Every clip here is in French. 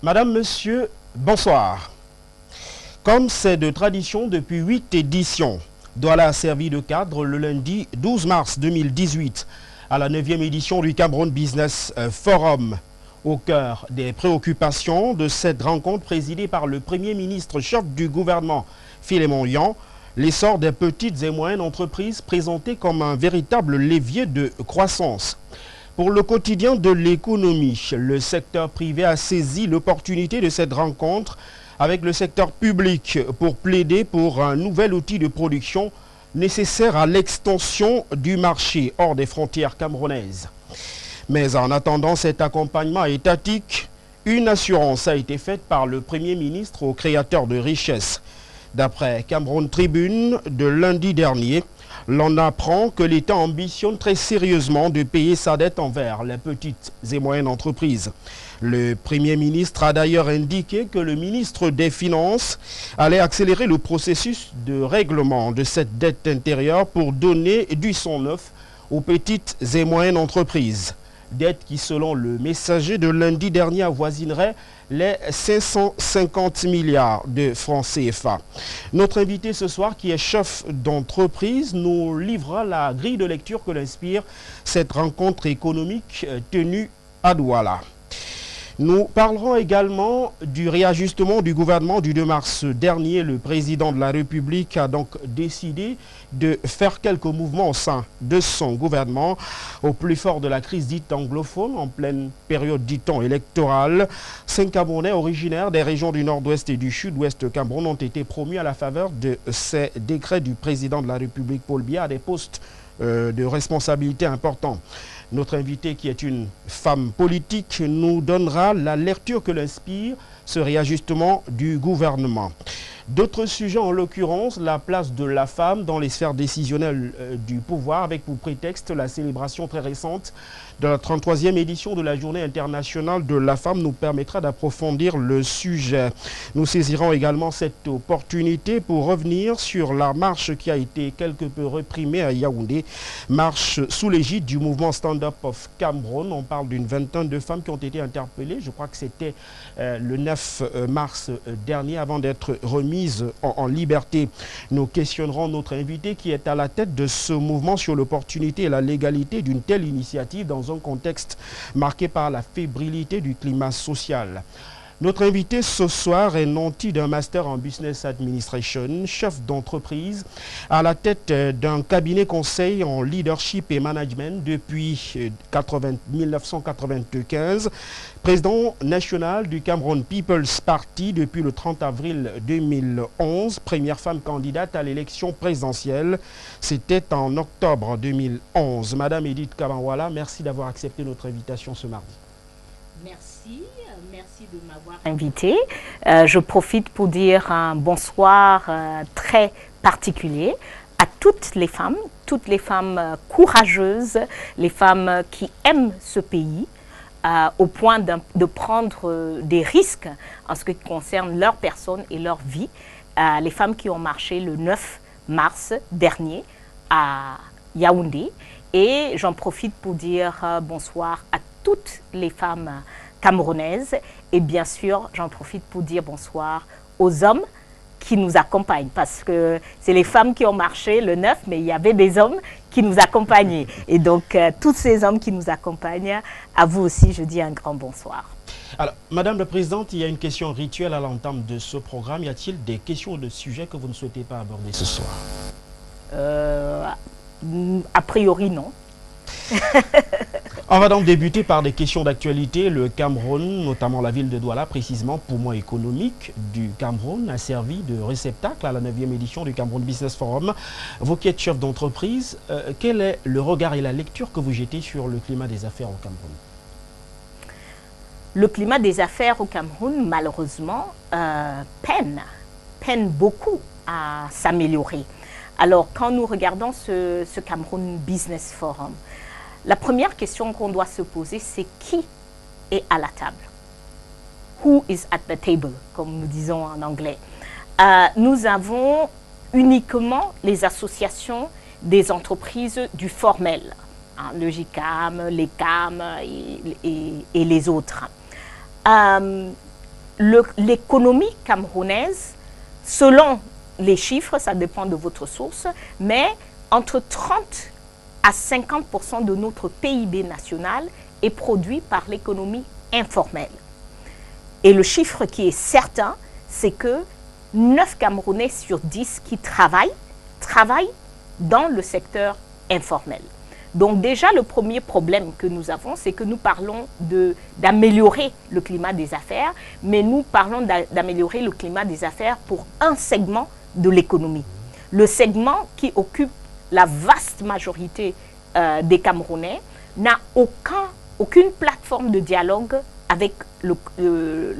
Madame, Monsieur, bonsoir. Comme c'est de tradition depuis 8 éditions, Douala a servi de cadre le lundi 12 mars 2018 à la 9e édition du Cameroun Business Forum. Au cœur des préoccupations de cette rencontre présidée par le Premier ministre chef du gouvernement, Philémon Yan, l'essor des petites et moyennes entreprises présentées comme un véritable levier de croissance. Pour le quotidien de l'économie, le secteur privé a saisi l'opportunité de cette rencontre avec le secteur public pour plaider pour un nouvel outil de production nécessaire à l'extension du marché hors des frontières camerounaises. Mais en attendant cet accompagnement étatique, une assurance a été faite par le Premier ministre aux créateurs de richesses. D'après Cameroun Tribune de lundi dernier, l'on apprend que l'État ambitionne très sérieusement de payer sa dette envers les petites et moyennes entreprises. Le Premier ministre a d'ailleurs indiqué que le ministre des Finances allait accélérer le processus de règlement de cette dette intérieure pour donner du sang neuf aux petites et moyennes entreprises. Dette qui, selon le messager de lundi dernier, avoisinerait les 550 milliards de francs CFA. Notre invité ce soir, qui est chef d'entreprise, nous livrera la grille de lecture que l'inspire cette rencontre économique tenue à Douala. Nous parlerons également du réajustement du gouvernement du 2 mars dernier. Le président de la République a donc décidé de faire quelques mouvements au sein de son gouvernement. Au plus fort de la crise dite anglophone, en pleine période dit-on électorale, 5 Camerounais originaires des régions du nord-ouest et du sud-ouest Cameroun ont été promus à la faveur de ces décrets du président de la République Paul Biya à des postes de responsabilité importants. Notre invitée, qui est une femme politique, nous donnera la lecture que l'inspire ce réajustement du gouvernement. D'autres sujets, en l'occurrence, la place de la femme dans les sphères décisionnelles du pouvoir, avec pour prétexte la célébration très récente de la 33e édition de la Journée internationale de la femme, nous permettra d'approfondir le sujet. Nous saisirons également cette opportunité pour revenir sur la marche qui a été quelque peu réprimée à Yaoundé, marche sous l'égide du mouvement Stand Up of Cameroun. On parle d'une vingtaine de femmes qui ont été interpellées, je crois que c'était le 9 mars dernier, avant d'être remises en liberté. Nous questionnerons notre invité qui est à la tête de ce mouvement sur l'opportunité et la légalité d'une telle initiative dans un contexte marqué par la fébrilité du climat social. Notre invité ce soir est nanti d'un master en Business Administration, chef d'entreprise, à la tête d'un cabinet conseil en leadership et management depuis 1995, président national du Cameroun People's Party depuis le 30 avril 2011, première femme candidate à l'élection présidentielle, c'était en octobre 2011. Madame Edith Kabanwala, merci d'avoir accepté notre invitation ce mardi. Merci de m'avoir invité. Je profite pour dire un bonsoir très particulier à toutes les femmes courageuses, les femmes qui aiment ce pays, au point de prendre des risques en ce qui concerne leur personne et leur vie. Les femmes qui ont marché le 9 mars dernier à Yaoundé. Et j'en profite pour dire bonsoir à toutes les femmes camerounaises, et bien sûr j'en profite pour dire bonsoir aux hommes qui nous accompagnent, parce que c'est les femmes qui ont marché le 9, mais il y avait des hommes qui nous accompagnaient, et donc tous ces hommes qui nous accompagnent, à vous aussi je dis un grand bonsoir. Alors, Madame la Présidente, il y a une question rituelle à l'entame de ce programme. Y a-t-il des questions ou de sujets que vous ne souhaitez pas aborder ce soir? A priori non. On va donc débuter par des questions d'actualité. Le Cameroun, notamment la ville de Douala, précisément poumon économique du Cameroun, a servi de réceptacle à la 9e édition du Cameroun Business Forum. Vous qui êtes chef d'entreprise, quel est le regard et la lecture que vous jetez sur le climat des affaires au Cameroun? Le climat des affaires au Cameroun, malheureusement, peine beaucoup à s'améliorer. Alors, quand nous regardons ce Cameroun Business Forum, la première question qu'on doit se poser, c'est qui est à la table? Who is at the table, comme nous disons en anglais. Nous avons uniquement les associations des entreprises du formel, hein, le GICAM, les CAM et les autres. l'économie camerounaise, selon les chiffres, ça dépend de votre source, mais entre 30 à 50% de notre PIB national est produit par l'économie informelle. Et le chiffre qui est certain, c'est que 9 Camerounais sur 10 qui travaillent dans le secteur informel. Donc déjà, le premier problème que nous avons, c'est que nous parlons d'améliorer le climat des affaires, mais nous parlons d'améliorer le climat des affaires pour un segment de l'économie. Le segment qui occupe la vaste majorité des Camerounais n'a aucune plateforme de dialogue avec le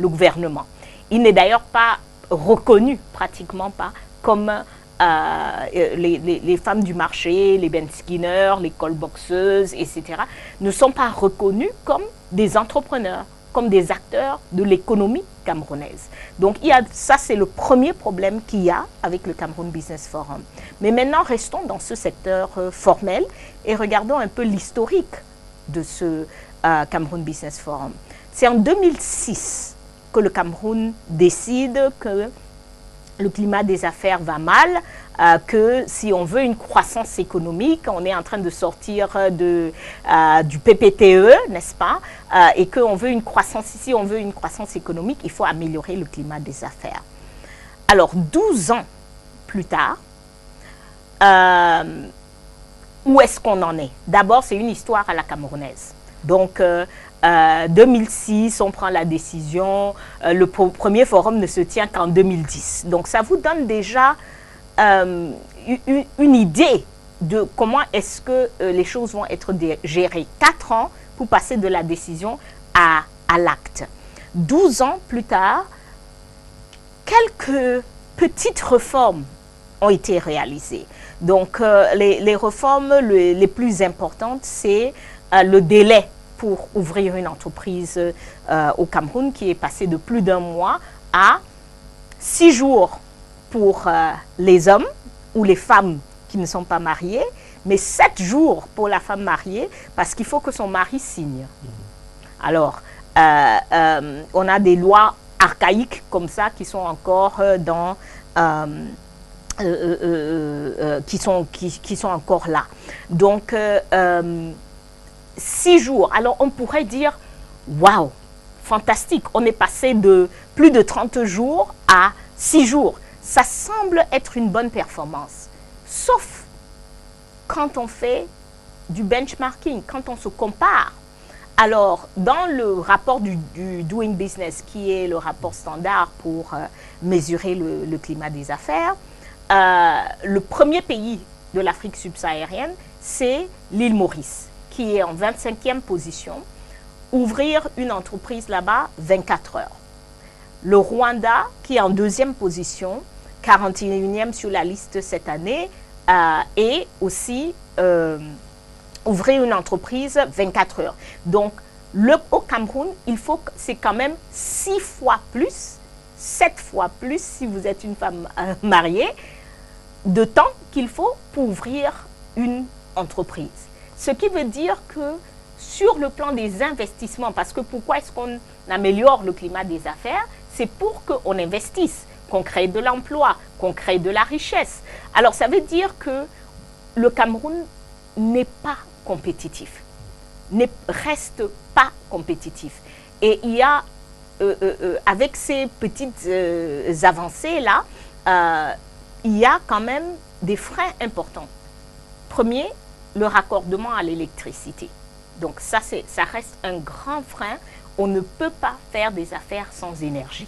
gouvernement. Il n'est d'ailleurs pas reconnu, pratiquement pas, comme les femmes du marché, les Ben Skinner, les call-boxeuses, etc., ne sont pas reconnus comme des entrepreneurs, comme des acteurs de l'économie camerounaise. Donc ça, c'est le premier problème qu'il y a avec le Cameroun Business Forum. Mais maintenant, restons dans ce secteur formel et regardons un peu l'historique de ce Cameroun Business Forum. C'est en 2006 que le Cameroun décide que le climat des affaires va mal, que si on veut une croissance économique, on est en train de sortir du PPTE, n'est-ce pas, et qu'on veut une croissance, si on veut une croissance économique, il faut améliorer le climat des affaires. Alors, 12 ans plus tard, où est-ce qu'on en est? D'abord, c'est une histoire à la camerounaise. Donc, 2006, on prend la décision. Le premier forum ne se tient qu'en 2010. Donc, ça vous donne déjà une idée de comment est-ce que les choses vont être gérées. 4 ans pour passer de la décision à l'acte. 12 ans plus tard, quelques petites réformes ont été réalisées. Donc, les réformes les plus importantes, c'est le délai pour ouvrir une entreprise au Cameroun qui est passé de plus d'1 mois à 6 jours pour les hommes ou les femmes qui ne sont pas mariées, mais 7 jours pour la femme mariée parce qu'il faut que son mari signe. Alors, on a des lois archaïques comme ça qui sont encore qui sont encore là. Donc, 6 jours. Alors, on pourrait dire, waouh, fantastique. On est passé de plus de 30 jours à 6 jours. Ça semble être une bonne performance. Sauf quand on fait du benchmarking, quand on se compare. Alors, dans le rapport du Doing Business, qui est le rapport standard pour mesurer le climat des affaires, le premier pays de l'Afrique subsaharienne, c'est l'île Maurice, qui est en 25e position. Ouvrir une entreprise là-bas, 24 heures. Le Rwanda, qui est en 2e position, 41e sur la liste cette année, et aussi ouvrir une entreprise 24 heures. Donc, au Cameroun, c'est quand même 6 fois plus, 7 fois plus, si vous êtes une femme mariée, de temps qu'il faut pour ouvrir une entreprise. Ce qui veut dire que sur le plan des investissements, parce que pourquoi est-ce qu'on améliore le climat des affaires? C'est pour qu'on investisse, qu'on crée de l'emploi, qu'on crée de la richesse. Alors, ça veut dire que le Cameroun n'est pas compétitif, reste pas compétitif. Et il y a, avec ces petites avancées-là, il y a quand même des freins importants. Premier, le raccordement à l'électricité. Donc ça reste un grand frein. On ne peut pas faire des affaires sans énergie.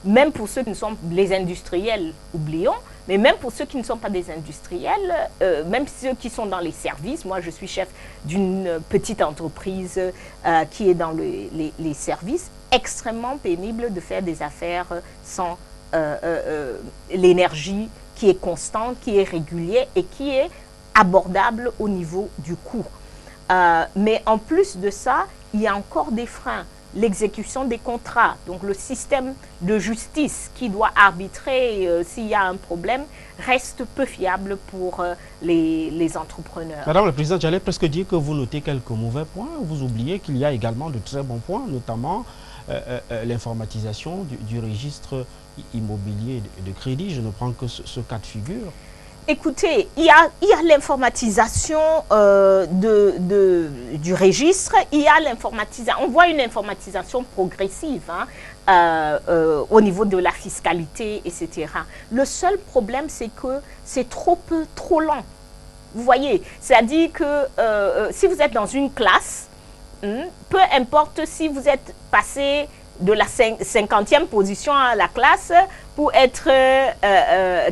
Même pour ceux qui ne sont les industriels, oublions, mais même pour ceux qui ne sont pas des industriels, même ceux qui sont dans les services. Moi, je suis chef d'une petite entreprise qui est dans les services. Extrêmement pénible de faire des affaires sans l'énergie qui est constante, qui est régulière et qui est abordable au niveau du coût. Mais en plus de ça, il y a encore des freins. L'exécution des contrats, donc le système de justice qui doit arbitrer s'il y a un problème, reste peu fiable pour les entrepreneurs. Madame la Présidente, j'allais presque dire que vous notez quelques mauvais points. Vous oubliez qu'il y a également de très bons points, notamment l'informatisation du registre immobilier de crédit. Je ne prends que ce cas de figure. Écoutez, il y a l'informatisation du registre, il y a l'informatisation, on voit une informatisation progressive au niveau de la fiscalité, etc. Le seul problème, c'est que c'est trop lent. Vous voyez, c'est-à-dire que si vous êtes dans une classe, peu importe si vous êtes passé de la 50e position à la classe pour être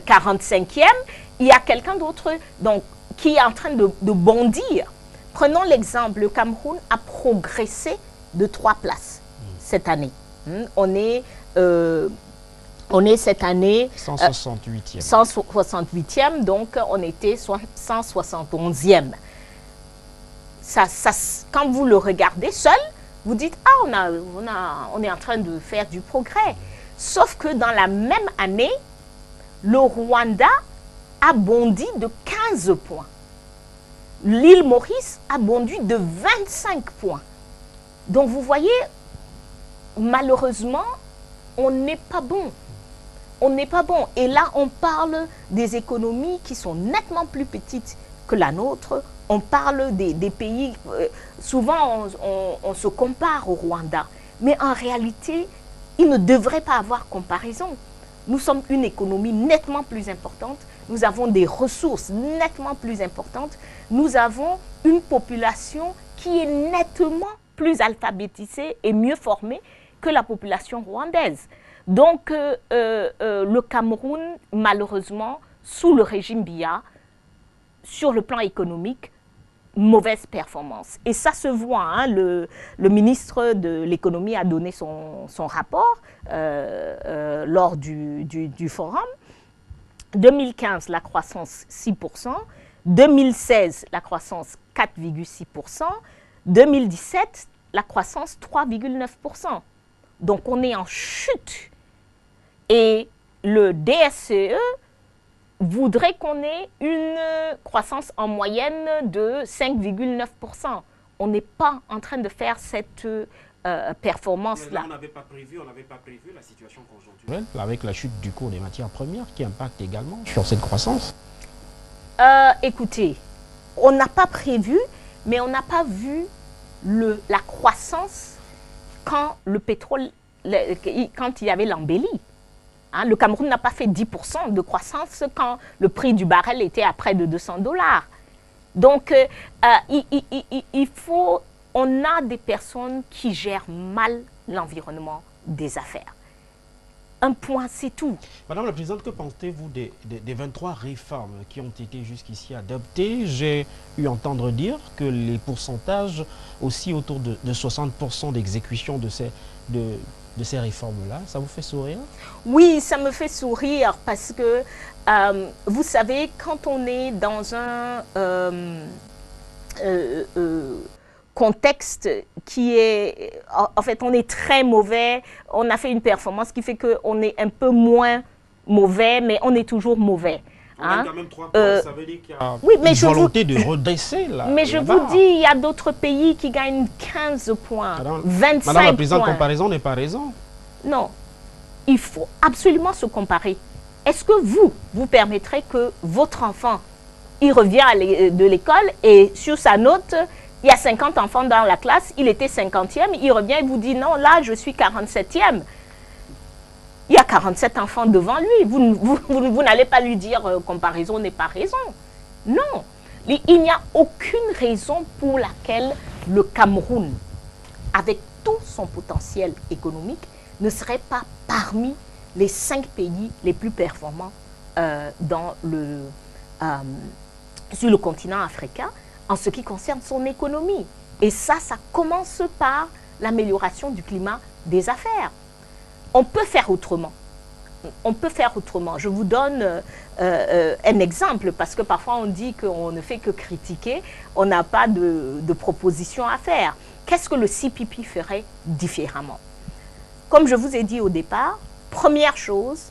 45e, il y a quelqu'un d'autre qui est en train de bondir. Prenons l'exemple, le Cameroun a progressé de 3 places cette année. On est cette année 168e. 168e, donc on était 171e. Quand vous le regardez seul, vous dites « Ah, on est en train de faire du progrès ». Sauf que dans la même année, le Rwanda a bondi de 15 points. L'île Maurice a bondi de 25 points. Donc vous voyez, malheureusement, on n'est pas bon. On n'est pas bon. Et là, on parle des économies qui sont nettement plus petites que la nôtre. On parle des pays, souvent on se compare au Rwanda. Mais en réalité, il ne devrait pas avoir comparaison. Nous sommes une économie nettement plus importante. Nous avons des ressources nettement plus importantes. Nous avons une population qui est nettement plus alphabétisée et mieux formée que la population rwandaise. Donc, le Cameroun, malheureusement, sous le régime Biya, sur le plan économique, mauvaise performance. Et ça se voit, hein, le ministre de l'économie a donné son rapport lors du forum. 2015, la croissance 6%, 2016, la croissance 4,6%, 2017, la croissance 3,9%. Donc on est en chute. Et le DSCE voudrait qu'on ait une croissance en moyenne de 5,9%. On n'est pas en train de faire cette performance-là. On n'avait pas prévu la situation conjoncturelle avec la chute du cours des matières premières qui impacte également sur cette croissance. Écoutez, on n'a pas prévu, mais on n'a pas vu la croissance quand le pétrole, quand il y avait l'embellie. Hein, le Cameroun n'a pas fait 10% de croissance quand le prix du baril était à près de $200. Donc, on a des personnes qui gèrent mal l'environnement des affaires. Un point, c'est tout. Madame la Présidente, que pensez-vous des 23 réformes qui ont été jusqu'ici adoptées? J'ai eu à entendre dire que les pourcentages aussi autour de 60% d'exécution de ces réformes-là, ça vous fait sourire? Oui, ça me fait sourire parce que, vous savez, quand on est dans un contexte qui est, en fait, on est très mauvais, on a fait une performance qui fait qu'on est un peu moins mauvais, mais on est toujours mauvais. On a quand même 3 points, ça veut dire qu'il y a une volonté de redresser là. Mais je vous dis, il y a d'autres pays qui gagnent 15 points, 25 Madame la Présidente, points. comparaison n'est pas raison. Non, il faut absolument se comparer. Est-ce que vous permettrez que votre enfant, il revient de l'école et sur sa note, il y a 50 enfants dans la classe, il était 50e, il revient et vous dit non, là je suis 47e. Il y a 47 enfants devant lui, vous n'allez pas lui dire comparaison n'est pas raison. Non, il n'y a aucune raison pour laquelle le Cameroun, avec tout son potentiel économique, ne serait pas parmi les 5 pays les plus performants sur le continent africain en ce qui concerne son économie. Et ça commence par l'amélioration du climat des affaires. On peut faire autrement. On peut faire autrement. Je vous donne un exemple, parce que parfois on dit qu'on ne fait que critiquer, on n'a pas de proposition à faire. Qu'est-ce que le CPP ferait différemment? Comme je vous ai dit au départ, première chose,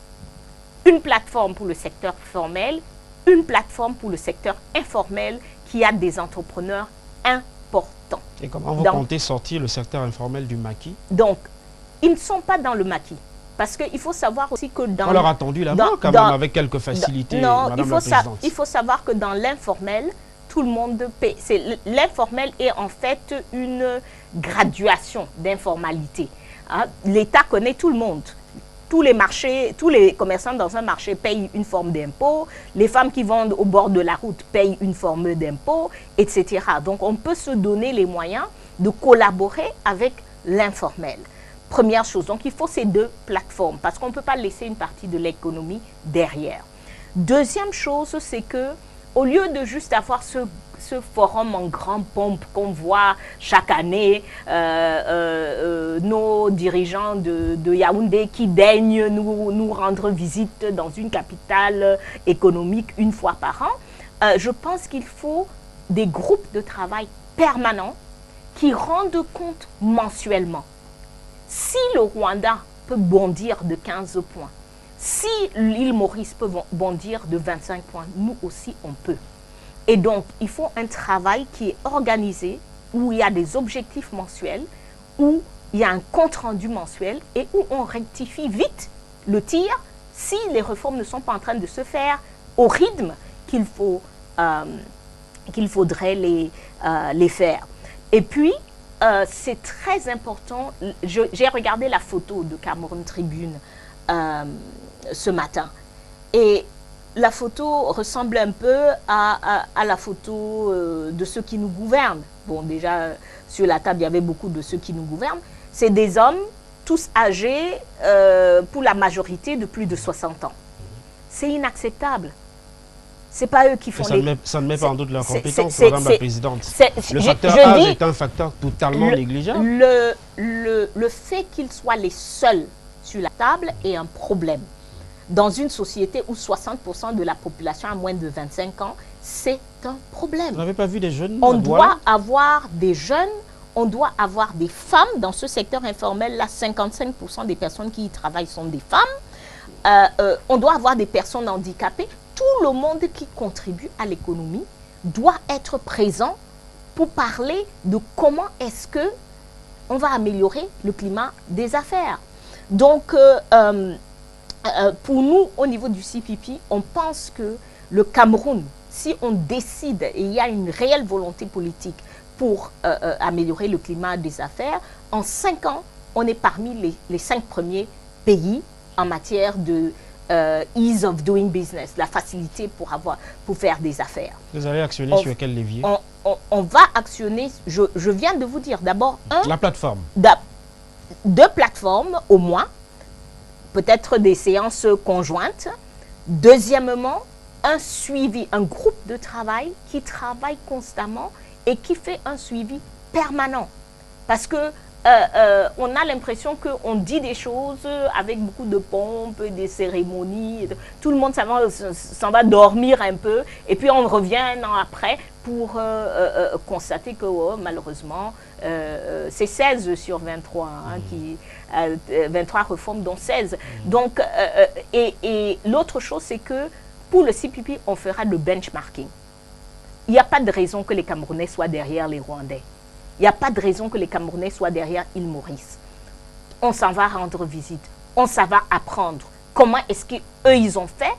une plateforme pour le secteur formel, une plateforme pour le secteur informel qui a des entrepreneurs importants. Et comment vous comptez sortir le secteur informel du maquis? Donc, ils ne sont pas dans le maquis. Parce qu'il faut savoir aussi que dans... On leur a tendu la main quand même avec quelques facilités, non, Madame la Présidente. il faut savoir que dans l'informel, tout le monde paie. L'informel est en fait une graduation d'informalité. Hein? L'État connaît tout le monde. Tous les marchés, tous les commerçants dans un marché payent une forme d'impôt. Les femmes qui vendent au bord de la route payent une forme d'impôt, etc. Donc, on peut se donner les moyens de collaborer avec l'informel. Première chose, donc il faut ces deux plateformes parce qu'on ne peut pas laisser une partie de l'économie derrière. Deuxième chose, c'est que au lieu de juste avoir ce forum en grande pompe qu'on voit chaque année, nos dirigeants de Yaoundé qui daignent nous rendre visite dans une capitale économique une fois par an, je pense qu'il faut des groupes de travail permanents qui rendent compte mensuellement. Si le Rwanda peut bondir de 15 points, si l'île Maurice peut bondir de 25 points, nous aussi on peut. Et donc, il faut un travail qui est organisé, où il y a des objectifs mensuels, où il y a un compte-rendu mensuel et où on rectifie vite le tir si les réformes ne sont pas en train de se faire au rythme qu'il faudrait les faire. Et puis, c'est très important, j'ai regardé la photo de Cameroun Tribune ce matin et la photo ressemble un peu à la photo de ceux qui nous gouvernent. Bon, déjà, sur la table, il y avait beaucoup de ceux qui nous gouvernent. C'est des hommes, tous âgés, pour la majorité de plus de 60 ans. C'est inacceptable. Ce n'est pas eux qui font ça ne met pas en doute leur compétence, Madame la Présidente. Le facteur âge est un facteur totalement négligeable. Le fait qu'ils soient les seuls sur la table est un problème. Dans une société où 60% de la population a moins de 25 ans, c'est un problème. Vous n'avez pas vu des jeunes? On doit avoir des jeunes, on doit avoir des femmes. Dans ce secteur informel, là, 55% des personnes qui y travaillent sont des femmes. On doit avoir des personnes handicapées. Tout le monde qui contribue à l'économie doit être présent pour parler de comment est-ce que on va améliorer le climat des affaires. Donc, pour nous, au niveau du CPP, on pense que le Cameroun, si on décide et il y a une réelle volonté politique pour améliorer le climat des affaires, en 5 ans, on est parmi les 5 premiers pays en matière de ease of doing business, la facilité pour faire des affaires. Vous allez actionner sur quel levier? On va actionner, je viens de vous dire, d'abord la plateforme. 2 plateformes au moins, peut-être des séances conjointes. Deuxièmement, un suivi, un groupe de travail qui travaille constamment et qui fait un suivi permanent. Parce que on a l'impression qu'on dit des choses avec beaucoup de pompe, des cérémonies. Tout le monde s'en va dormir un peu. Et puis on revient un an après pour constater que malheureusement, c'est 16 sur 23, hein, 23 réformes dont 16. Donc, et l'autre chose, c'est que pour le CPP, on fera le benchmarking. Il n'y a pas de raison que les Camerounais soient derrière les Rwandais. Il n'y a pas de raison que les Camerounais soient derrière l'île Maurice. On s'en va rendre visite. On s'en va apprendre. Comment est-ce qu'eux, ils ont fait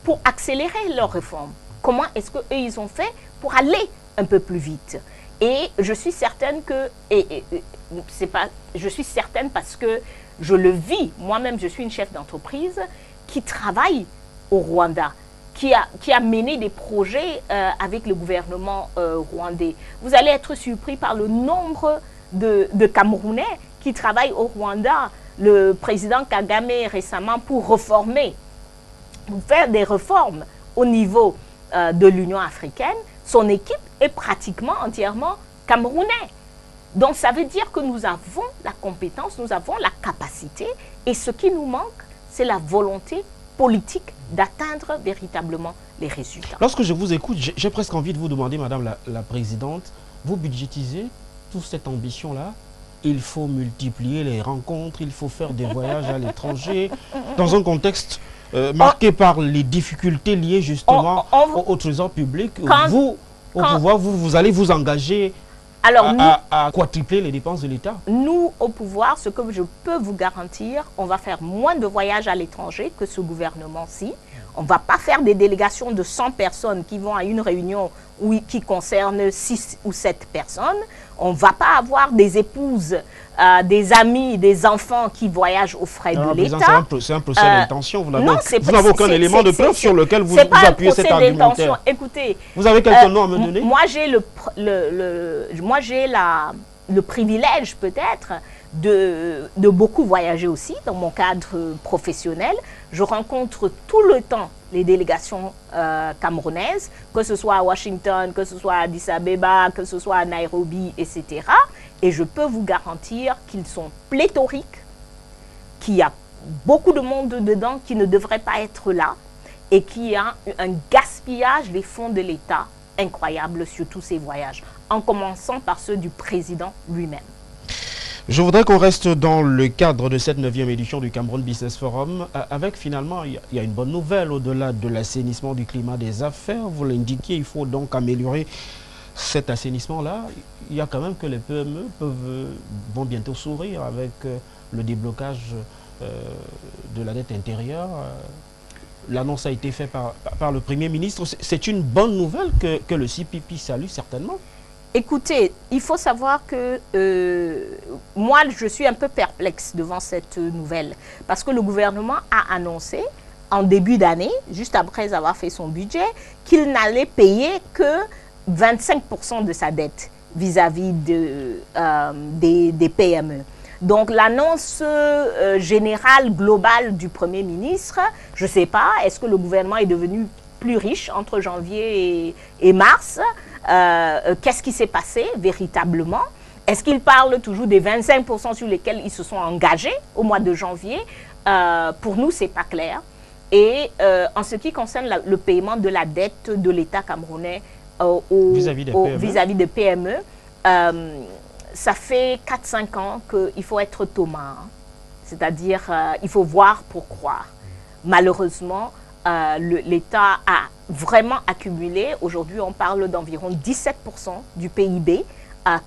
pour accélérer leurs réformes? Comment est-ce qu'eux, ils ont fait pour aller un peu plus vite? Et je suis certaine que... je suis certaine parce que je le vis. Moi-même, je suis une chef d'entreprise qui travaille au Rwanda, qui a mené des projets avec le gouvernement rwandais. Vous allez être surpris par le nombre de Camerounais qui travaillent au Rwanda. Le président Kagame récemment pour réformer, pour faire des réformes au niveau de l'Union africaine, son équipe est pratiquement entièrement camerounais. Donc ça veut dire que nous avons la compétence, nous avons la capacité et ce qui nous manque, c'est la volonté politique d'atteindre véritablement les résultats. Lorsque je vous écoute, j'ai presque envie de vous demander, Madame la Présidente, vous budgétisez toute cette ambition-là? Il faut multiplier les rencontres, il faut faire des voyages à l'étranger, dans un contexte marqué par les difficultés liées justement au trésor public. Vous, au pouvoir, vous allez vous engager Alors, à quadrupler les dépenses de l'État? Nous, au pouvoir, ce que je peux vous garantir, on va faire moins de voyages à l'étranger que ce gouvernement-ci. On ne va pas faire des délégations de 100 personnes qui vont à une réunion qui concerne 6 ou 7 personnes. On ne va pas avoir des épouses, des amis, des enfants qui voyagent aux frais de l'État. C'est un procès d'intention. Vous n'avez aucun élément de preuve sur lequel vous appuyez cet argumentaire. Écoutez, vous avez quelques noms à me donner? Moi, j'ai le privilège peut-être de beaucoup voyager aussi dans mon cadre professionnel. Je rencontre tout le temps les délégations camerounaises, que ce soit à Washington, que ce soit à Addis Abeba, que ce soit à Nairobi, etc. Et je peux vous garantir qu'ils sont pléthoriques, qu'il y a beaucoup de monde dedans qui ne devrait pas être là et qu'il y a un gaspillage des fonds de l'État incroyable sur tous ces voyages, en commençant par ceux du président lui-même. Je voudrais qu'on reste dans le cadre de cette 9e édition du Cameroun Business Forum, avec finalement, il y a une bonne nouvelle au-delà de l'assainissement du climat des affaires. Vous l'indiquiez, il faut donc améliorer cet assainissement-là. Il y a quand même que les PME vont bientôt s'ouvrir avec le déblocage de la dette intérieure. L'annonce a été faite par le Premier ministre. C'est une bonne nouvelle que le CPP salue certainement. Écoutez, il faut savoir que moi, je suis un peu perplexe devant cette nouvelle. Parce que le gouvernement a annoncé en début d'année, juste après avoir fait son budget, qu'il n'allait payer que 25% de sa dette vis-à-vis des PME. Donc l'annonce générale, globale du Premier ministre, je ne sais pas, est-ce que le gouvernement est devenu plus riche entre janvier et mars? Qu'est-ce qui s'est passé véritablement? Est-ce qu'il parle toujours des 25% sur lesquels ils se sont engagés au mois de janvier? Pour nous, ce n'est pas clair. Et en ce qui concerne le paiement de la dette de l'État camerounais vis-à-vis des PME, ça fait 4-5 ans qu'il faut être Thomas. C'est-à-dire, il faut voir pour croire. Malheureusement, l'État a vraiment accumulé. Aujourd'hui, on parle d'environ 17% du PIB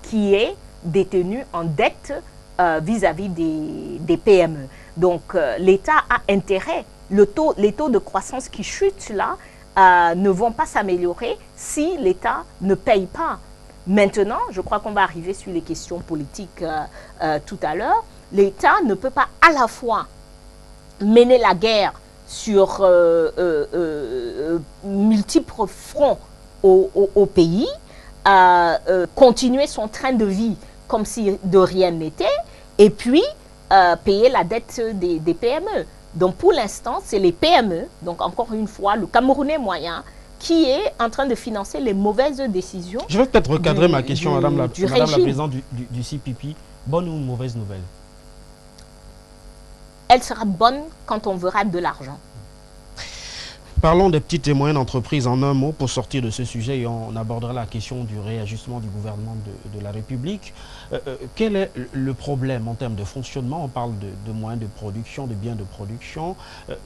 qui est détenu en dette vis-à-vis des PME. Donc, l'État a intérêt. Les taux de croissance qui chutent là ne vont pas s'améliorer si l'État ne paye pas. Maintenant, je crois qu'on va arriver sur les questions politiques tout à l'heure. L'État ne peut pas à la fois mener la guerre sur multiples fronts au pays, continuer son train de vie comme si de rien n'était, et puis payer la dette des PME. Donc pour l'instant, c'est les PME, donc encore une fois, le Camerounais moyen, qui est en train de financer les mauvaises décisions. Je vais peut-être recadrer ma question, Madame la Présidente du CPP. Bonne ou mauvaise nouvelle? Elle sera bonne quand on verra de l'argent. Parlons des petites et moyennes entreprises en un mot pour sortir de ce sujet et on abordera la question du réajustement du gouvernement de la République. Quel est le problème en termes de fonctionnement? On parle de moyens de production, de biens de production.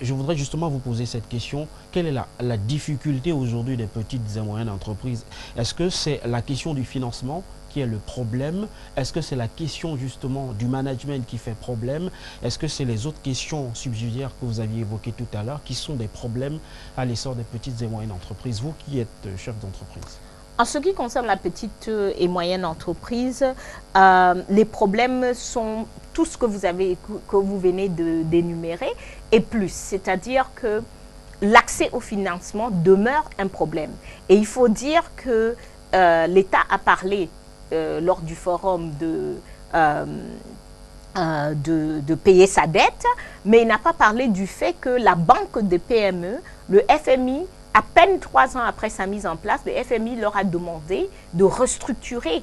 Je voudrais justement vous poser cette question. Quelle est la difficulté aujourd'hui des petites et moyennes entreprises? Est-ce que c'est la question du financement qui est le problème? Est-ce que c'est la question justement du management qui fait problème? Est-ce que c'est les autres questions subsidiaires que vous aviez évoquées tout à l'heure qui sont des problèmes à l'essor des petites et moyennes entreprises? Vous qui êtes chef d'entreprise. En ce qui concerne la petite et moyenne entreprise, les problèmes sont tout ce que vous venez d'énumérer et plus. C'est-à-dire que l'accès au financement demeure un problème. Et il faut dire que l'État a parlé lors du forum de payer sa dette, mais il n'a pas parlé du fait que la banque des PME, le FMI, à peine 3 ans après sa mise en place, le FMI leur a demandé de restructurer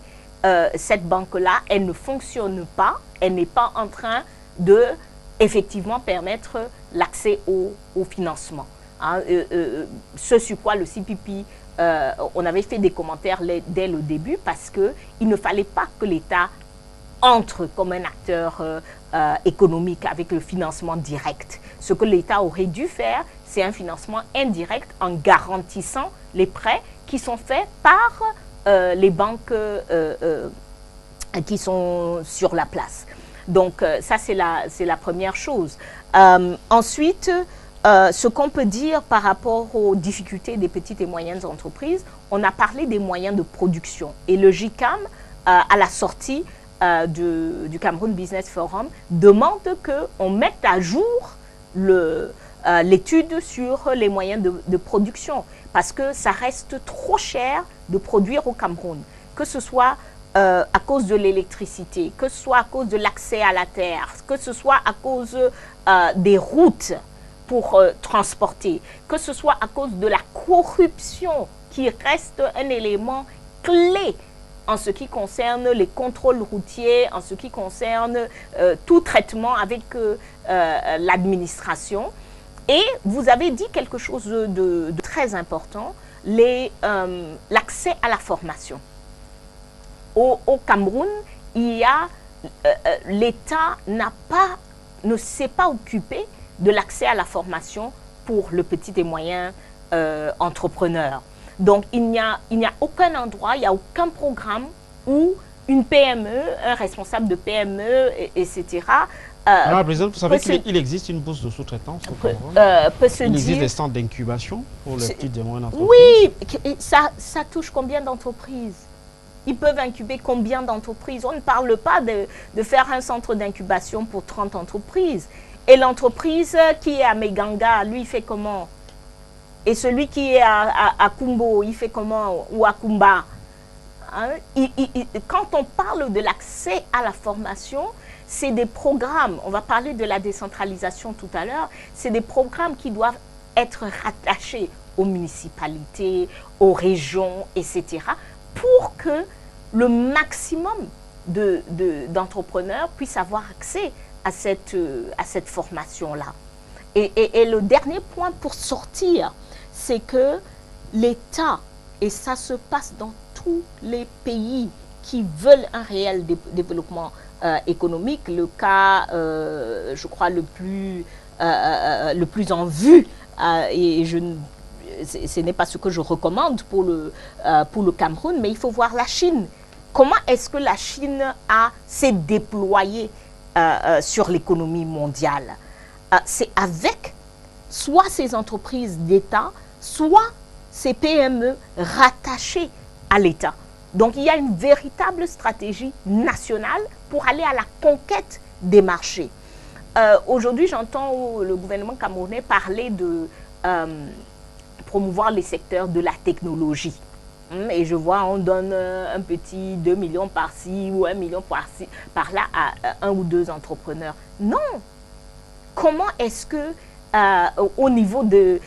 cette banque-là. Elle ne fonctionne pas, elle n'est pas en train de effectivement permettre l'accès au financement. Hein, ce sur quoi le CPP, on avait fait des commentaires dès le début parce qu'il ne fallait pas que l'État entre comme un acteur économique avec le financement direct. Ce que l'État aurait dû faire, c'est un financement indirect en garantissant les prêts qui sont faits par les banques qui sont sur la place. Donc ça, c'est la première chose. Ensuite, ce qu'on peut dire par rapport aux difficultés des petites et moyennes entreprises, on a parlé des moyens de production. Et le GICAM, à la sortie du Cameroun Business Forum, demande qu'on mette à jour l'étude sur les moyens de production. Parce que ça reste trop cher de produire au Cameroun. Que ce soit à cause de l'électricité, que ce soit à cause de l'accès à la terre, que ce soit à cause des routes pour transporter, que ce soit à cause de la corruption qui reste un élément clé en ce qui concerne les contrôles routiers, en ce qui concerne tout traitement avec l'administration. Et vous avez dit quelque chose de très important, l'accès à la formation. Au Cameroun, l'État ne s'est pas occupé de l'accès à la formation pour le petit et moyen entrepreneur. Donc, il n'y a aucun endroit, il n'y a aucun programme où une PME, un responsable de PME, etc. Alors, président, vous savez qu'il existe une bourse de sous-traitance au Cameroun. Il existe des centres d'incubation pour les petites et moyennes entreprises. Oui, ça touche combien d'entreprises? Ils peuvent incuber combien d'entreprises? On ne parle pas de faire un centre d'incubation pour 30 entreprises. Et l'entreprise qui est à Meganga, lui, il fait comment? Et celui qui est à Kumbo, il fait comment? Ou à Kumba? Hein? Quand on parle de l'accès à la formation, c'est des programmes, on va parler de la décentralisation tout à l'heure, c'est des programmes qui doivent être rattachés aux municipalités, aux régions, etc., pour que le maximum d'entrepreneurs puissent avoir accès à cette formation-là. Et le dernier point pour sortir, c'est que l'État, et ça se passe dans tous les pays qui veulent un réel développement économique, le cas, je crois, le plus en vue, et ce n'est pas ce que je recommande pour le Cameroun, mais il faut voir la Chine. Comment est-ce que la Chine s'est déployée sur l'économie mondiale? C'est avec soit ces entreprises d'État, soit ces PME rattachées à l'État. Donc, il y a une véritable stratégie nationale pour aller à la conquête des marchés. Aujourd'hui, j'entends le gouvernement camerounais parler de promouvoir les secteurs de la technologie. Et je vois, on donne un petit 2 millions par-ci ou 1 million par-là à 1 ou 2 entrepreneurs. Non! Comment est-ce que, au niveau des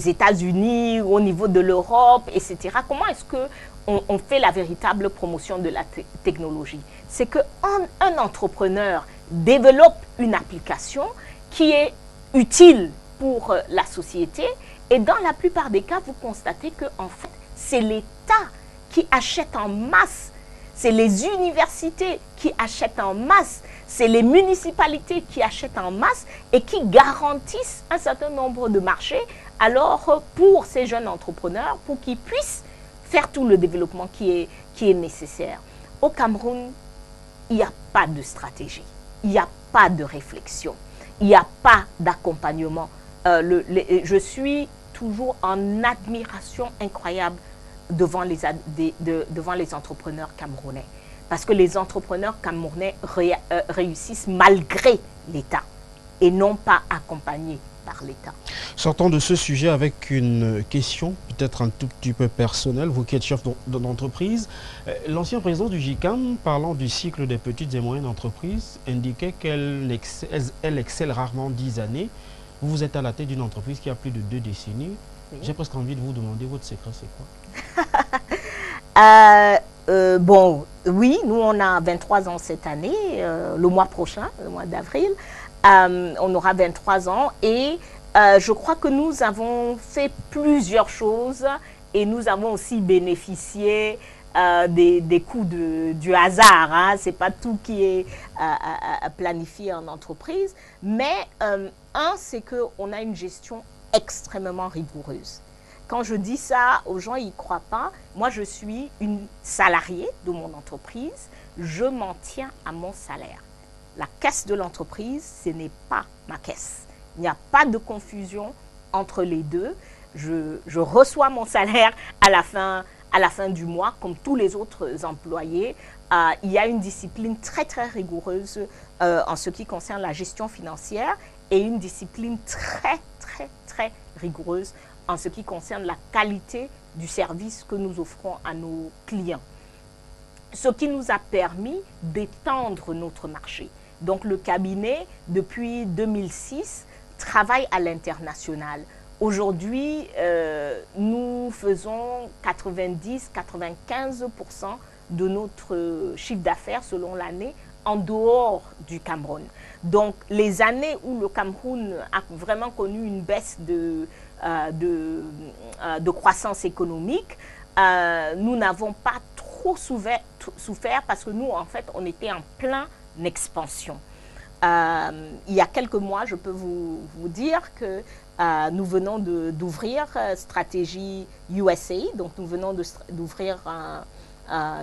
États-Unis, au niveau de l'Europe, etc., comment est-ce qu'on fait la véritable promotion de la technologie? C'est qu'un entrepreneur développe une application qui est utile pour la société et dans la plupart des cas, vous constatez qu'en fait, c'est l'État qui achète en masse, c'est les universités qui achètent en masse, c'est les municipalités qui achètent en masse et qui garantissent un certain nombre de marchés. Alors, pour ces jeunes entrepreneurs, pour qu'ils puissent faire tout le développement qui est nécessaire. Au Cameroun, il n'y a pas de stratégie, il n'y a pas de réflexion, il n'y a pas d'accompagnement. Je suis toujours en admiration incroyable devant les entrepreneurs camerounais. Parce que les entrepreneurs camerounais réussissent malgré l'État et non pas accompagnés par l'État. Sortons de ce sujet avec une question, peut-être un tout petit peu personnelle, vous qui êtes chef d'entreprise. L'ancien président du GICAM, parlant du cycle des petites et moyennes entreprises, indiquait qu'elle excelle rarement 10 années. Vous êtes à la tête d'une entreprise qui a plus de 2 décennies. Oui. J'ai presque envie de vous demander votre secret, c'est quoi? Bon, oui, nous on a 23 ans cette année, le mois prochain, le mois d'avril, on aura 23 ans et je crois que nous avons fait plusieurs choses et nous avons aussi bénéficié des coups du hasard. Hein. Ce n'est pas tout qui est planifié en entreprise, mais c'est qu'on a une gestion extrêmement rigoureuse. quand je dis ça, aux gens, ils ne croient pas. Moi, je suis une salariée de mon entreprise. Je m'en tiens à mon salaire. La caisse de l'entreprise, ce n'est pas ma caisse. Il n'y a pas de confusion entre les deux. Je reçois mon salaire à la fin du mois, comme tous les autres employés. Il y a une discipline très, très rigoureuse en ce qui concerne la gestion financière et une discipline très, très, très rigoureuse en ce qui concerne la qualité du service que nous offrons à nos clients. Ce qui nous a permis d'étendre notre marché. Donc le cabinet, depuis 2006, travaille à l'international. Aujourd'hui, nous faisons 90-95% de notre chiffre d'affaires selon l'année en dehors du Cameroun. Donc les années où le Cameroun a vraiment connu une baisse de croissance économique, nous n'avons pas trop souffert parce que nous, en fait, on était en pleine expansion. Il y a quelques mois, je peux vous dire que nous venons d'ouvrir stratégie USA, donc nous venons d'ouvrir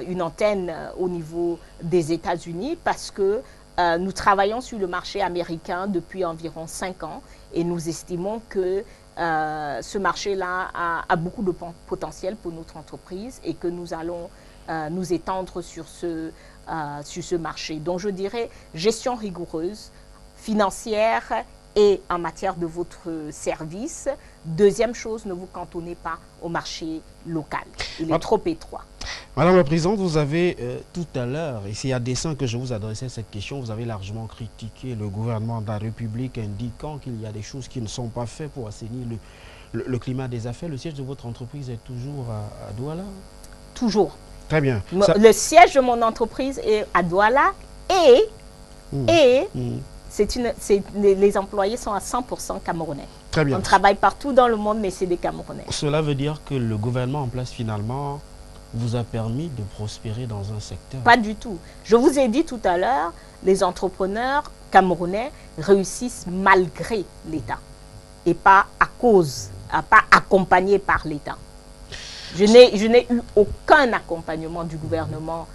une antenne au niveau des États-Unis parce que nous travaillons sur le marché américain depuis environ 5 ans et nous estimons que ce marché-là a beaucoup de potentiel pour notre entreprise et que nous allons nous étendre sur ce marché. Donc je dirais gestion rigoureuse, financière et en matière de votre service. Deuxième chose, ne vous cantonnez pas au marché local. Il est trop étroit. Madame la Présidente, vous avez tout à l'heure, et c'est à dessein que je vous adressais cette question, vous avez largement critiqué le gouvernement de la République indiquant qu'il y a des choses qui ne sont pas faites pour assainir le climat des affaires. Le siège de votre entreprise est toujours à Douala? Toujours. Très bien. Le siège de mon entreprise est à Douala et les employés sont à 100% camerounais. Très bien. On travaille partout dans le monde, mais c'est des Camerounais. Cela veut dire que le gouvernement en place finalement vous a permis de prospérer dans un secteur? Pas du tout. Je vous ai dit tout à l'heure, les entrepreneurs camerounais réussissent malgré l'État et pas à cause, pas accompagnés par l'État. Je n'ai eu aucun accompagnement du gouvernement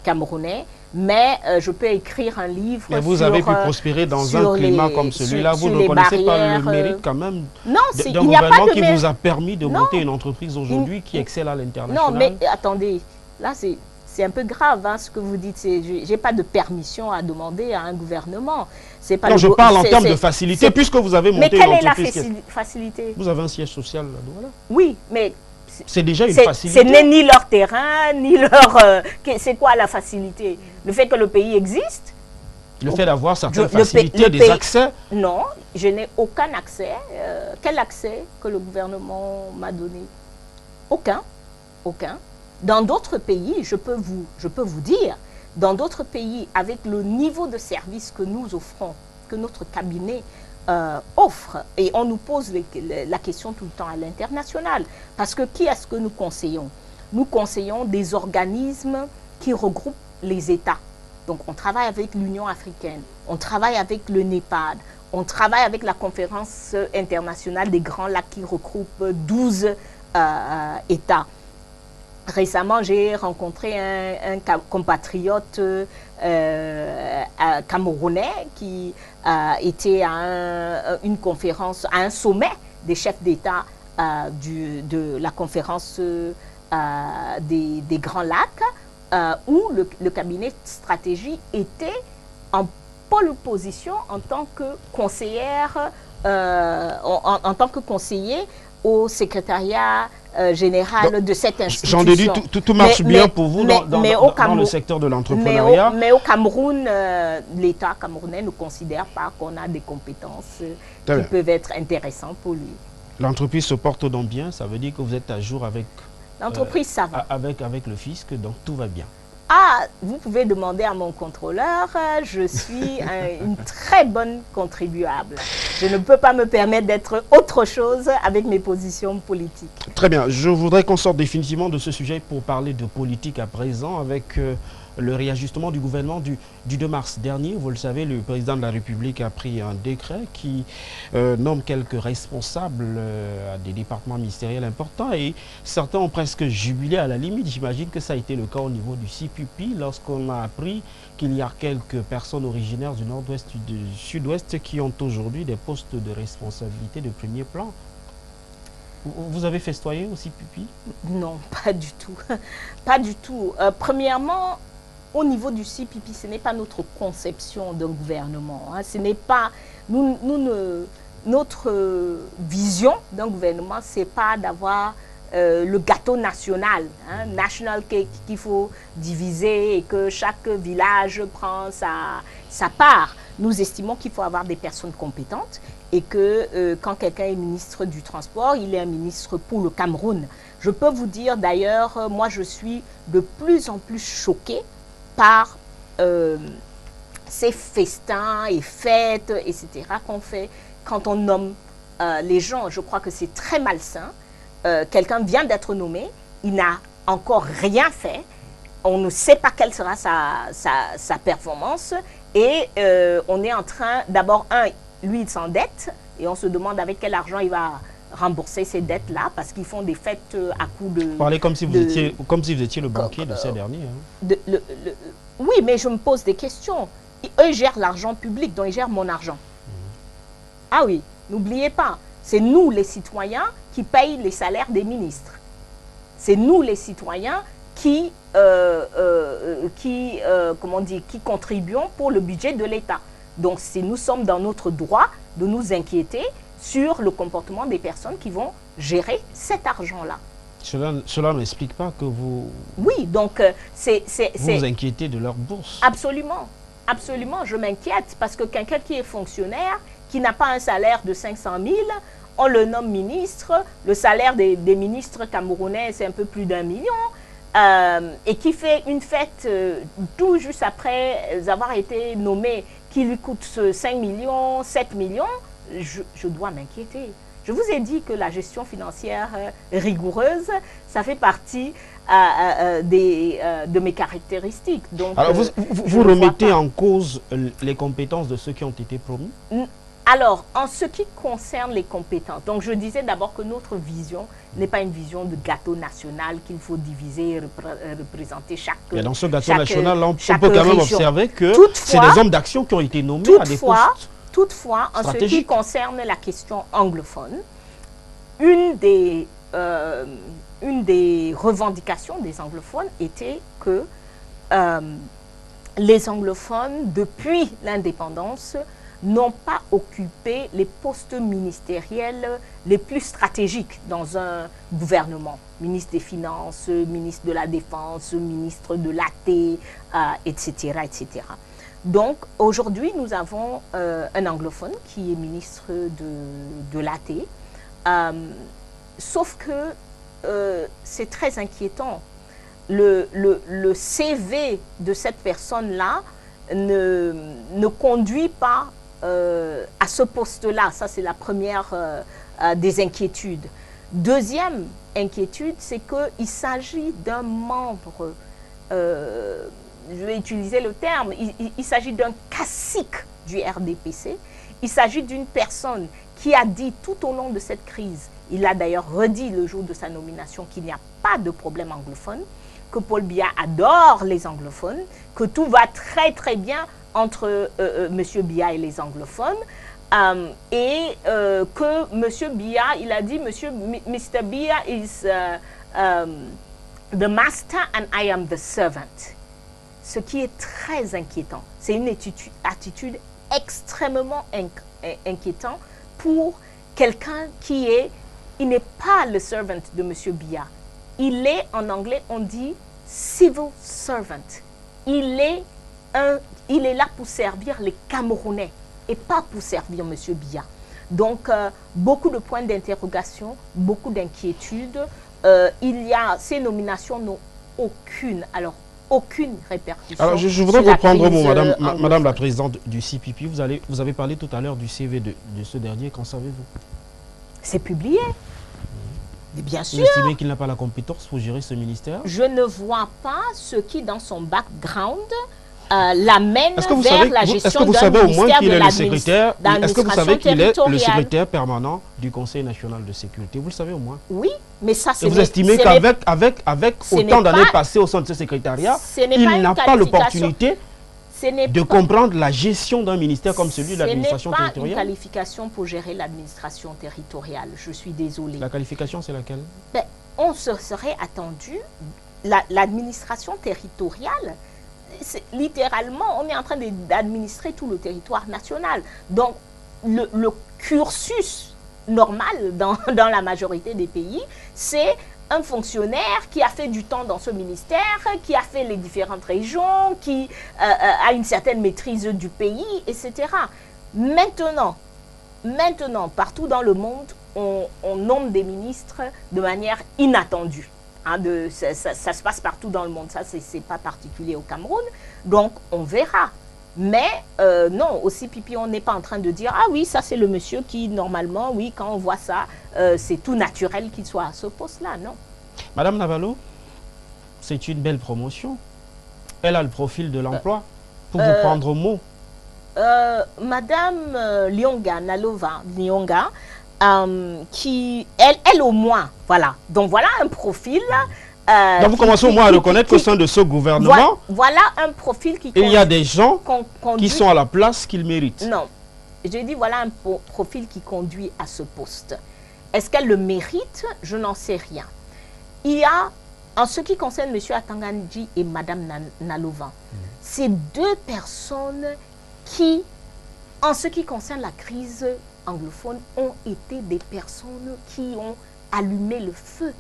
camerounais, mais je peux écrire un livre. Mais vous avez pu prospérer dans un climat comme celui-là. Vous ne connaissez pas le mérite quand même d'un gouvernement qui vous a permis de monter une entreprise aujourd'hui qui excelle à l'international? Non, mais attendez, là c'est un peu grave hein, ce que vous dites. Je n'ai pas de permission à demander à un gouvernement. Non, je parle en termes de facilité, puisque vous avez monté une entreprise. Mais quelle est la facilité? Vous avez un siège social là, voilà. Oui, mais c'est déjà une facilité. Ce n'est ni leur terrain, ni leur... c'est quoi la facilité? Le fait que le pays existe? Le fait d'avoir certaines facilités, des accès? Non, je n'ai aucun accès. Quel accès que le gouvernement m'a donné? Aucun. Aucun. Dans d'autres pays, je peux vous dire, dans d'autres pays, avec le niveau de service que nous offrons, que notre cabinet offre, et on nous pose la question tout le temps à l'international, parce que qui est-ce que nous conseillons? Nous conseillons des organismes qui regroupent les États. Donc on travaille avec l'Union africaine, on travaille avec le NEPAD, on travaille avec la conférence internationale des Grands Lacs qui regroupe 12 États. Récemment, j'ai rencontré un compatriote camerounais qui était à une conférence, à un sommet des chefs d'État de la conférence des Grands Lacs, où le cabinet stratégie était en pole position en tant que conseillère, en tant que conseiller au secrétariat général de cette institution. J'en déduis, tout marche bien pour vous dans le secteur de l'entrepreneuriat. Mais au Cameroun, l'État camerounais ne considère pas qu'on a des compétences qui peuvent être intéressantes pour lui. L'entreprise se porte donc bien, ça veut dire que vous êtes à jour avec, l'entreprise, ça va. avec le fisc, donc tout va bien. Ah, vous pouvez demander à mon contrôleur, je suis une très bonne contribuable. Je ne peux pas me permettre d'être autre chose avec mes positions politiques. Très bien. Je voudrais qu'on sorte définitivement de ce sujet pour parler de politique à présent avec le réajustement du gouvernement du 2 mars dernier. Vous le savez, le président de la République a pris un décret qui nomme quelques responsables à des départements ministériels importants et certains ont presque jubilé à la limite. J'imagine que ça a été le cas au niveau du CPP lorsqu'on a appris qu'il y a quelques personnes originaires du nord-ouest et du sud-ouest qui ont aujourd'hui des postes de responsabilité de premier plan. Vous avez festoyé au CPP? Non, pas du tout. Pas du tout. Premièrement, au niveau du CPP, ce n'est pas notre conception d'un gouvernement. Hein. Ce n'est pas... notre vision d'un gouvernement, ce n'est pas d'avoir le gâteau national, hein, national cake qu'il faut diviser et que chaque village prend sa part. Nous estimons qu'il faut avoir des personnes compétentes et que quand quelqu'un est ministre du Transport, il est un ministre pour le Cameroun. Je peux vous dire d'ailleurs, moi je suis de plus en plus choquée par ces festins et fêtes, etc. qu'on fait quand on nomme les gens. Je crois que c'est très malsain. Quelqu'un vient d'être nommé, il n'a encore rien fait, on ne sait pas quelle sera sa performance et on est en train, d'abord, lui il s'endette et on se demande avec quel argent il va rembourser ces dettes-là parce qu'ils font des fêtes à coups de... Vous parlez comme si vous étiez le banquier de ces derniers. Hein. Oui, mais je me pose des questions. Eux, ils gèrent l'argent public, donc ils gèrent mon argent. Ah oui, n'oubliez pas, c'est nous les citoyens qui payent les salaires des ministres. C'est nous les citoyens qui contribuons pour le budget de l'État. Donc nous sommes dans notre droit de nous inquiéter sur le comportement des personnes qui vont gérer cet argent-là. Cela n'explique pas que vous... Oui, donc vous vous inquiétez de leur bourse. Absolument, absolument, je m'inquiète parce que quelqu'un qui est fonctionnaire, qui n'a pas un salaire de 500 000, on le nomme ministre, le salaire des ministres camerounais c'est un peu plus d'1 million, et qui fait une fête tout juste après avoir été nommé, qui lui coûte 5 millions, 7 millions, je dois m'inquiéter. Je vous ai dit que la gestion financière rigoureuse, ça fait partie de mes caractéristiques. Donc, alors vous remettez en cause les compétences de ceux qui ont été promus? Alors, en ce qui concerne les compétences, donc je disais d'abord que notre vision n'est pas une vision de gâteau national qu'il faut diviser et représenter chaque région. Mais dans ce gâteau national, on peut quand même observer que c'est des hommes d'action qui ont été nommés à des postes. Toutefois, en ce qui concerne la question anglophone, une des revendications des anglophones était que les anglophones, depuis l'indépendance, n'ont pas occupé les postes ministériels les plus stratégiques dans un gouvernement. Ministre des Finances, ministre de la Défense, ministre de l'AT, etc., etc. Donc, aujourd'hui, nous avons un anglophone qui est ministre de l'AT. Sauf que c'est très inquiétant. Le CV de cette personne-là ne conduit pas à ce poste-là. Ça, c'est la première des inquiétudes. Deuxième inquiétude, c'est qu'il s'agit d'un membre, je vais utiliser le terme, il s'agit d'un cacique du RDPC. Il s'agit d'une personne qui a dit tout au long de cette crise, il a d'ailleurs redit le jour de sa nomination qu'il n'y a pas de problème anglophone, que Paul Biya adore les anglophones, que tout va très très bien entre M. Biya et les anglophones, et que M. Biya, il a dit, Mr. Biya is the master and I am the servant. Ce qui est très inquiétant. C'est une attitude extrêmement inquiétante pour quelqu'un il n'est pas le servant de M. Biya. Il est, en anglais, on dit civil servant. Il est là pour servir les Camerounais et pas pour servir M. Biya. Donc, beaucoup de points d'interrogation, beaucoup d'inquiétudes. Ces nominations n'ont aucune répercussion. Alors, je voudrais reprendre un mot, Madame la Présidente du CPP. Vous avez parlé tout à l'heure du CV de ce dernier. Qu'en savez-vous? C'est publié. Mais bien sûr. Vous estimez qu'il n'a pas la compétence pour gérer ce ministère? Je ne vois pas ce qui, dans son background, l'amène vers la gestion d'un ministère de l'administration. Est-ce que vous savez qu'il est le secrétaire permanent du Conseil national de sécurité? Vous le savez au moins? Oui, mais ça c'est... Vous estimez qu'avec autant d'années passées au sein de ce secrétariat, il n'a pas l'opportunité de comprendre la gestion d'un ministère comme celui de l'administration territoriale? Ce n'est pas une qualification pour gérer l'administration territoriale. Je suis désolée. La qualification, c'est laquelle? Ben, on se serait attendu, l'administration territoriale, littéralement, on est en train d'administrer tout le territoire national. Donc, le cursus normal dans la majorité des pays, c'est un fonctionnaire qui a fait du temps dans ce ministère, qui a fait les différentes régions, qui a une certaine maîtrise du pays, etc. Maintenant, partout dans le monde, on nomme des ministres de manière inattendue. Ça se passe partout dans le monde, ça c'est pas particulier au Cameroun, donc on verra. Mais non, au CPP, on n'est pas en train de dire, ah oui, ça c'est le monsieur qui, normalement, oui, quand on voit ça, c'est tout naturel qu'il soit à ce poste-là, non. Madame Navalo, c'est une belle promotion. Elle a le profil de l'emploi, pour vous prendre au mot. Madame Nalova Lyonga, qui, elle au moins, voilà. Donc voilà un profil. Donc vous commencez au moins à reconnaître qu'au sein de ce gouvernement, voilà un profil qui... Il y a des gens qui sont à la place qu'ils méritent. Non, je dis voilà un profil qui conduit à ce poste. Est-ce qu'elle le mérite? Je n'en sais rien. Il y a, en ce qui concerne M. Atangandji et Mme Nalova, c'est deux personnes qui, en ce qui concerne la crise anglophone, ont été des personnes qui ont allumé le feu,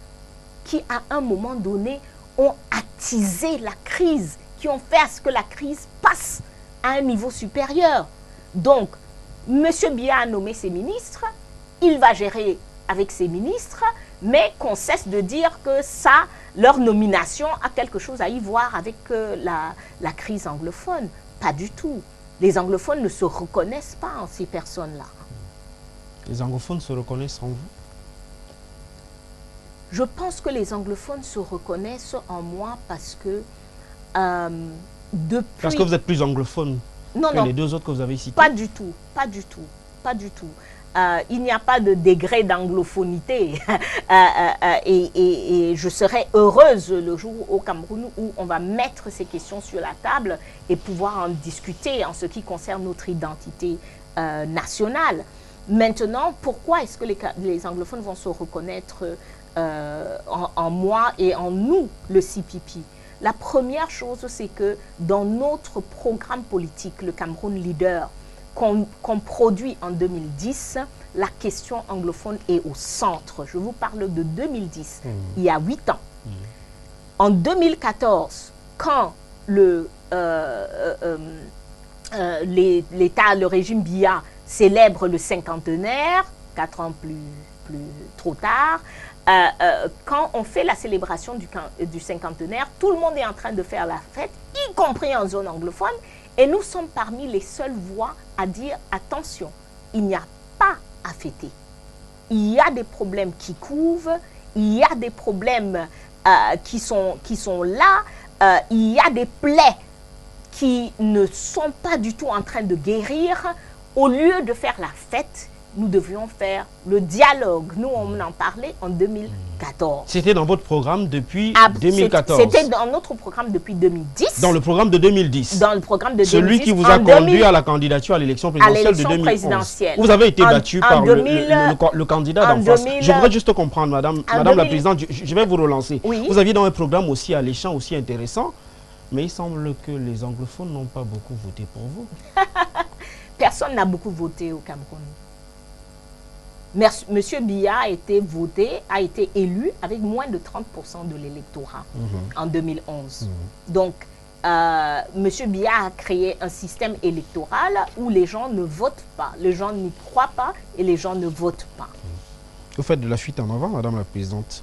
qui à un moment donné ont attisé la crise, qui ont fait à ce que la crise passe à un niveau supérieur. Donc, M. Biya a nommé ses ministres, il va gérer avec ses ministres, mais qu'on cesse de dire que ça, leur nomination a quelque chose à y voir avec la crise anglophone. Pas du tout. Les anglophones ne se reconnaissent pas en ces personnes-là. Les anglophones se reconnaissent en vous? Je pense que les anglophones se reconnaissent en moi parce que depuis... Parce que vous êtes plus anglophone que les deux autres que vous avez cités? Pas du tout, pas du tout, pas du tout. Il n'y a pas de degré d'anglophonité et je serai heureuse le jour au Cameroun où on va mettre ces questions sur la table et pouvoir en discuter en ce qui concerne notre identité nationale. Maintenant, pourquoi est-ce que les anglophones vont se reconnaître en moi et en nous, le CPP? La première chose, c'est que dans notre programme politique, le Cameroun Leader, qu'on produit en 2010, la question anglophone est au centre. Je vous parle de 2010, il y a 8 ans. En 2014, quand l'État, le régime Biya célèbre le cinquantenaire, 4 ans plus trop tard, quand on fait la célébration du cinquantenaire, tout le monde est en train de faire la fête, y compris en zone anglophone, et nous sommes parmi les seules voix à dire attention, il n'y a pas à fêter. Il y a des problèmes qui couvent, il y a des problèmes qui sont là, il y a des plaies qui ne sont pas du tout en train de guérir. Au lieu de faire la fête, nous devions faire le dialogue. Nous, on en parlait en 2014. C'était dans votre programme depuis 2014? C'était dans notre programme depuis 2010. Dans le programme de 2010? Dans le programme de 2010. Celui qui vous a conduit à la candidature à l'élection présidentielle de 2011. Vous avez été battu par le candidat d'en face. Je voudrais juste comprendre, Madame la Présidente, je vais vous relancer. Oui. Vous aviez dans un programme aussi alléchant, aussi intéressant, mais il semble que les anglophones n'ont pas beaucoup voté pour vous. Personne n'a beaucoup voté au Cameroun. Monsieur Biya a été élu avec moins de 30% de l'électorat en 2011. Donc, Monsieur Biya a créé un système électoral où les gens ne votent pas, les gens n'y croient pas et les gens ne votent pas. Vous faites de la fuite en avant, Madame la Présidente?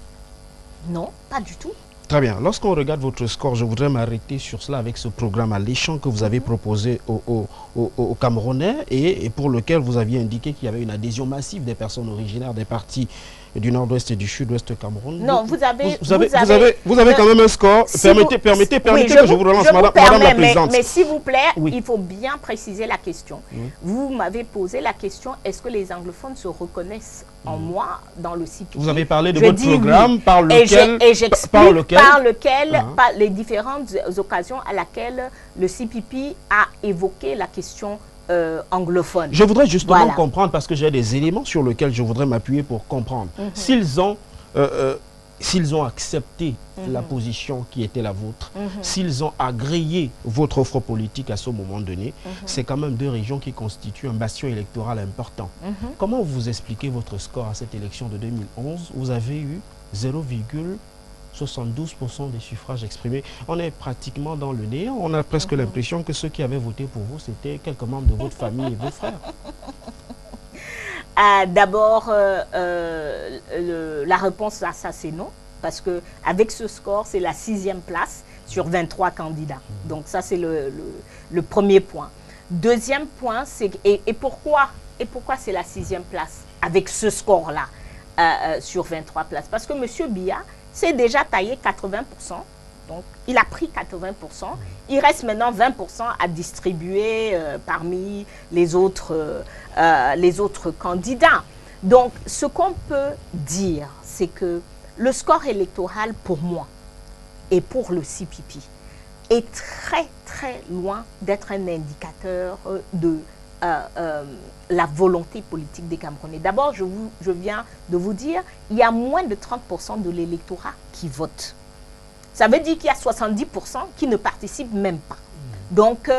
Non, pas du tout. Très bien. Lorsqu'on regarde votre score, je voudrais m'arrêter sur cela avec ce programme alléchant que vous avez proposé aux Camerounais et pour lequel vous aviez indiqué qu'il y avait une adhésion massive des personnes originaires des partis du nord-ouest et du sud-ouest Cameroun. Non, vous avez quand même un score. Si permettez que je vous relance, madame la présidente. Mais s'il vous plaît, il faut bien préciser la question. Vous m'avez posé la question, est-ce que les anglophones se reconnaissent en moi dans le CPP? Vous avez parlé de votre programme par lequel... Et j'explique par les différentes occasions à laquelle le CPP a évoqué la question anglophone. Je voudrais justement comprendre, parce que j'ai des éléments sur lesquels je voudrais m'appuyer pour comprendre. S'ils ont accepté la position qui était la vôtre, s'ils ont agréé votre offre politique à ce moment donné, c'est quand même deux régions qui constituent un bastion électoral important. Comment vous expliquez votre score à cette élection de 2011? Vous avez eu 0,72% des suffrages exprimés. On est pratiquement dans le néant. On a presque l'impression que ceux qui avaient voté pour vous, c'était quelques membres de votre famille et vos frères. D'abord, la réponse à ça, c'est non. Parce qu'avec ce score, c'est la 6e place sur 23 candidats. Donc ça, c'est le premier point. Deuxième point, c'est... Et pourquoi c'est la 6e place avec ce score-là sur 23 places? Parce que M. Biya s'est déjà taillé 80%. Donc, il a pris 80%. Il reste maintenant 20% à distribuer parmi les autres candidats. Donc, ce qu'on peut dire, c'est que le score électoral, pour moi, et pour le CPP, est très, très loin d'être un indicateur de la volonté politique des Camerounais. D'abord, je viens de vous dire, il y a moins de 30% de l'électorat qui vote. Ça veut dire qu'il y a 70% qui ne participent même pas. Donc,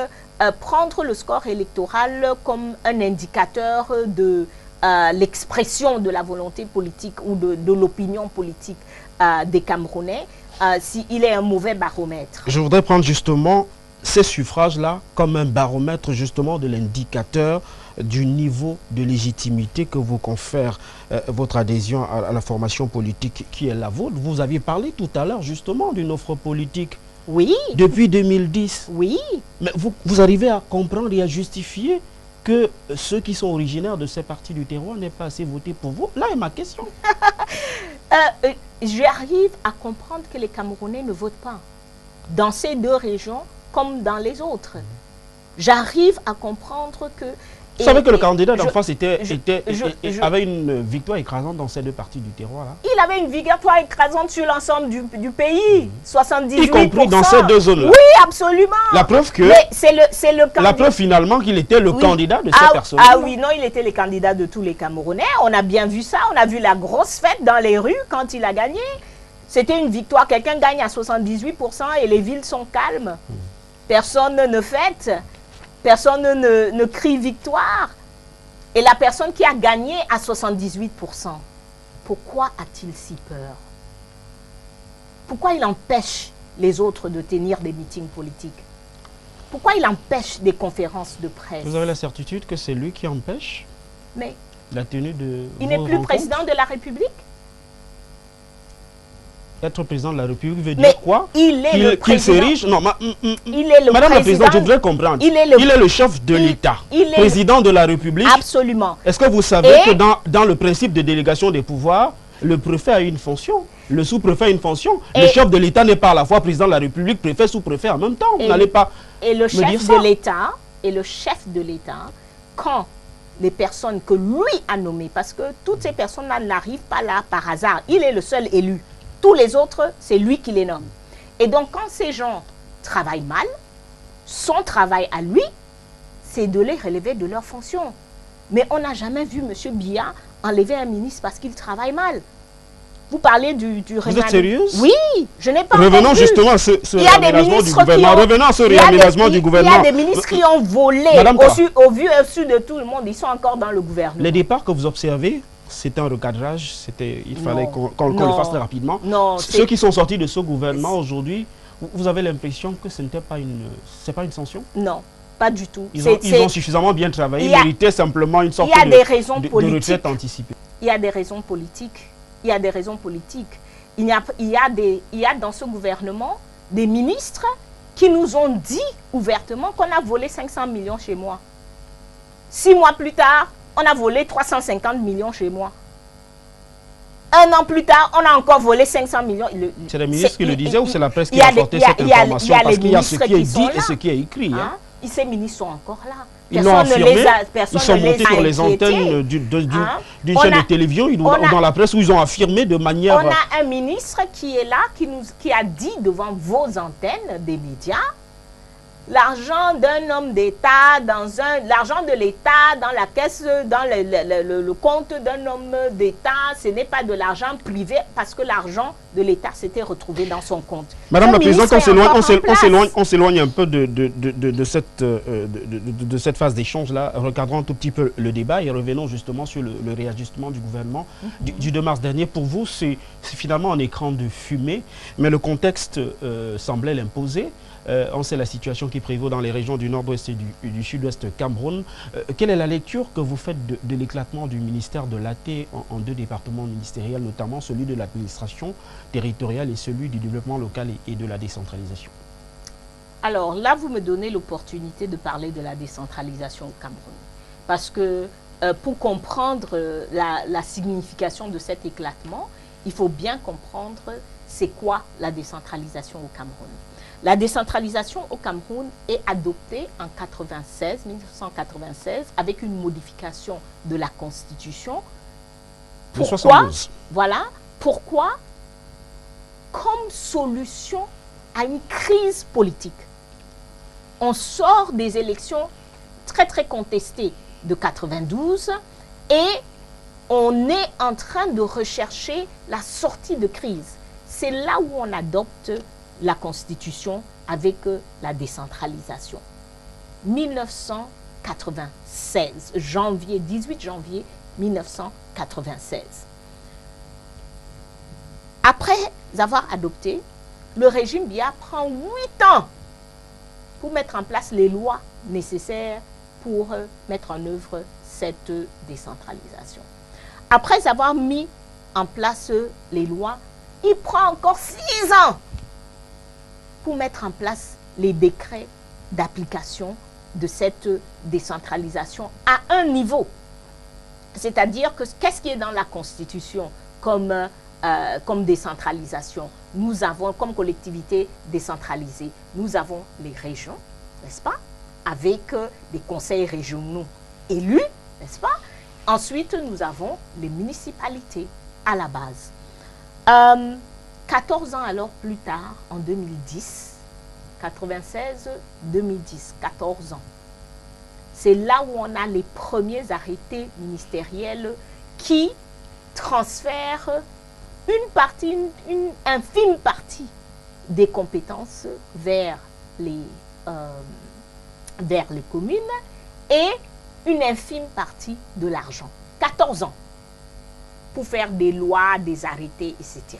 prendre le score électoral comme un indicateur de l'expression de la volonté politique ou de l'opinion politique des Camerounais, s'il est un mauvais baromètre. Je voudrais prendre justement ces suffrages-là comme un baromètre justement de l'indicateur du niveau de légitimité que vous confère votre adhésion à la formation politique qui est la vôtre. Vous aviez parlé tout à l'heure justement d'une offre politique. Oui. Depuis 2010. Oui. Mais vous arrivez à comprendre et à justifier que ceux qui sont originaires de ces parties du terroir n'aient pas assez voté pour vous? Là est ma question. J'arrive à comprendre que les Camerounais ne votent pas dans ces deux régions comme dans les autres. J'arrive à comprendre que... Vous savez que le candidat d'en face avait une victoire écrasante dans ces deux parties du terroir là. Il avait une victoire écrasante sur l'ensemble du pays, 78%. Y compris dans ces deux zones là. Oui, absolument. La preuve que... c'est le candidat. La preuve finalement qu'il était le candidat de ces personnes. Ah oui, non, il était le candidat de tous les Camerounais. On a bien vu ça. On a vu la grosse fête dans les rues quand il a gagné. C'était une victoire. Quelqu'un gagne à 78% et les villes sont calmes. Personne ne fête. Personne ne crie victoire. Et la personne qui a gagné à 78%, pourquoi a-t-il si peur? Pourquoi il empêche les autres de tenir des meetings politiques? Pourquoi il empêche des conférences de presse? Vous avez la certitude que c'est lui qui empêche la tenue de... Il n'est plus président de la République? Être président de la République veut dire quoi? Il est le président. Qu'il s'érige? Non, il est le Madame la Présidente, je voudrais comprendre. Il est le chef de l'État, président de la République. Absolument. Est-ce que vous savez que dans le principe de délégation des pouvoirs, le préfet a une fonction, le sous-préfet a une fonction, le chef de l'État n'est pas à la fois président de la République, préfet, sous-préfet en même temps. Vous n'allez pas le chef de l'État, et le chef de l'État, quand les personnes que lui a nommées, parce que toutes ces personnes-là n'arrivent pas là par hasard, il est le seul élu. Tous les autres, c'est lui qui les nomme. Et donc, quand ces gens travaillent mal, son travail à lui, c'est de les relever de leurs fonctions. Mais on n'a jamais vu M. Biya enlever un ministre parce qu'il travaille mal. Vous parlez du Vous êtes sérieuse? Oui, je n'ai pas Revenons justement à ce réaménagement du gouvernement. Revenons à ce réaménagement du gouvernement. Il y a des ministres qui ont volé au vu et au su de tout le monde. Ils sont encore dans le gouvernement. Les départs que vous observez, c'est un recadrage, il fallait qu'on le fasse très rapidement. Non, ceux qui sont sortis de ce gouvernement aujourd'hui, vous avez l'impression que ce n'était pas une sanction? Non, pas du tout. Ils ont suffisamment bien travaillé, ils méritaient simplement une sorte de retraite anticipée. Il y a des raisons politiques. Il y a des raisons politiques. il y a dans ce gouvernement des ministres qui nous ont dit ouvertement qu'on a volé 500 millions chez moi. 6 mois plus tard, on a volé 350 millions chez moi. 1 an plus tard, on a encore volé 500 millions. C'est le ministre qui le disait ou c'est la presse qui a apporté cette information? Parce qu'il y a ce qui est dit et ce qui est écrit. Hein? Ces ministres sont encore là. Ils l'ont affirmé, ils sont montés sur les antennes d'une chaîne de télévision dans la presse où ils ont affirmé de manière... On a un ministre qui est là, qui a dit devant vos antennes des médias, l'argent d'un homme d'État, l'argent de l'État dans la caisse, dans le compte d'un homme d'État, ce n'est pas de l'argent privé parce que l'argent de l'État s'était retrouvé dans son compte. Madame la Présidente, on s'éloigne un peu de cette phase d'échange-là. Recadrons un tout petit peu le débat et revenons justement sur le réajustement du gouvernement du 2 mars dernier. Pour vous, c'est finalement un écran de fumée, mais le contexte semblait l'imposer. On sait la situation qui prévaut dans les régions du nord-ouest et du sud-ouest Cameroun. Quelle est la lecture que vous faites de l'éclatement du ministère de l'AT en 2 départements ministériels, notamment celui de l'administration territoriale et celui du développement local et de la décentralisation? Alors là, vous me donnez l'opportunité de parler de la décentralisation au Cameroun. Parce que pour comprendre la signification de cet éclatement, il faut bien comprendre c'est quoi la décentralisation au Cameroun. La décentralisation au Cameroun est adoptée en 1996 avec une modification de la Constitution. Pourquoi? Voilà. Pourquoi? Comme solution à une crise politique. On sort des élections très très contestées de 92 et on est en train de rechercher la sortie de crise. C'est là où on adopte la Constitution avec la décentralisation. 1996, 18 janvier 1996. Après avoir adopté, le régime Biya prend 8 ans pour mettre en place les lois nécessaires pour mettre en œuvre cette décentralisation. Après avoir mis en place les lois, il prend encore 6 ans pour mettre en place les décrets d'application de cette décentralisation à un niveau. C'est-à-dire que qu'est-ce qui est dans la Constitution comme décentralisation? Nous avons comme collectivité décentralisée, nous avons les régions, n'est-ce pas? Avec des conseils régionaux élus, n'est-ce pas? Ensuite, nous avons les municipalités à la base. 14 ans alors plus tard, en 2010, 96-2010, 14 ans. C'est là où on a les premiers arrêtés ministériels qui transfèrent une infime partie des compétences vers les communes et une infime partie de l'argent. 14 ans pour faire des lois, des arrêtés, etc.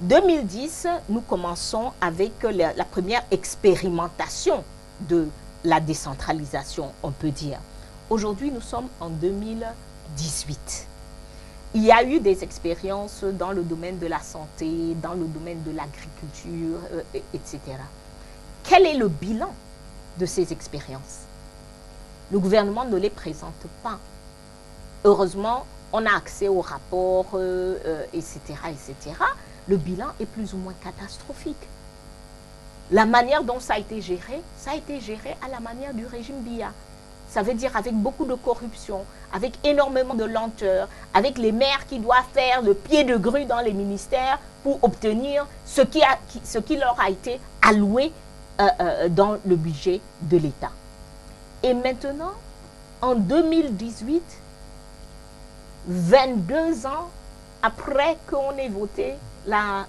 2010, nous commençons avec la première expérimentation de la décentralisation, on peut dire. Aujourd'hui, nous sommes en 2018. Il y a eu des expériences dans le domaine de la santé, dans le domaine de l'agriculture, etc. Quel est le bilan de ces expériences? Le gouvernement ne les présente pas. Heureusement, on a accès aux rapports, etc., etc. Le bilan est plus ou moins catastrophique. La manière dont ça a été géré à la manière du régime Biya. Ça veut dire avec beaucoup de corruption, avec énormément de lenteur, avec les maires qui doivent faire le pied de grue dans les ministères pour obtenir ce qui leur a été alloué dans le budget de l'État. Et maintenant, en 2018, 22 ans après qu'on ait voté la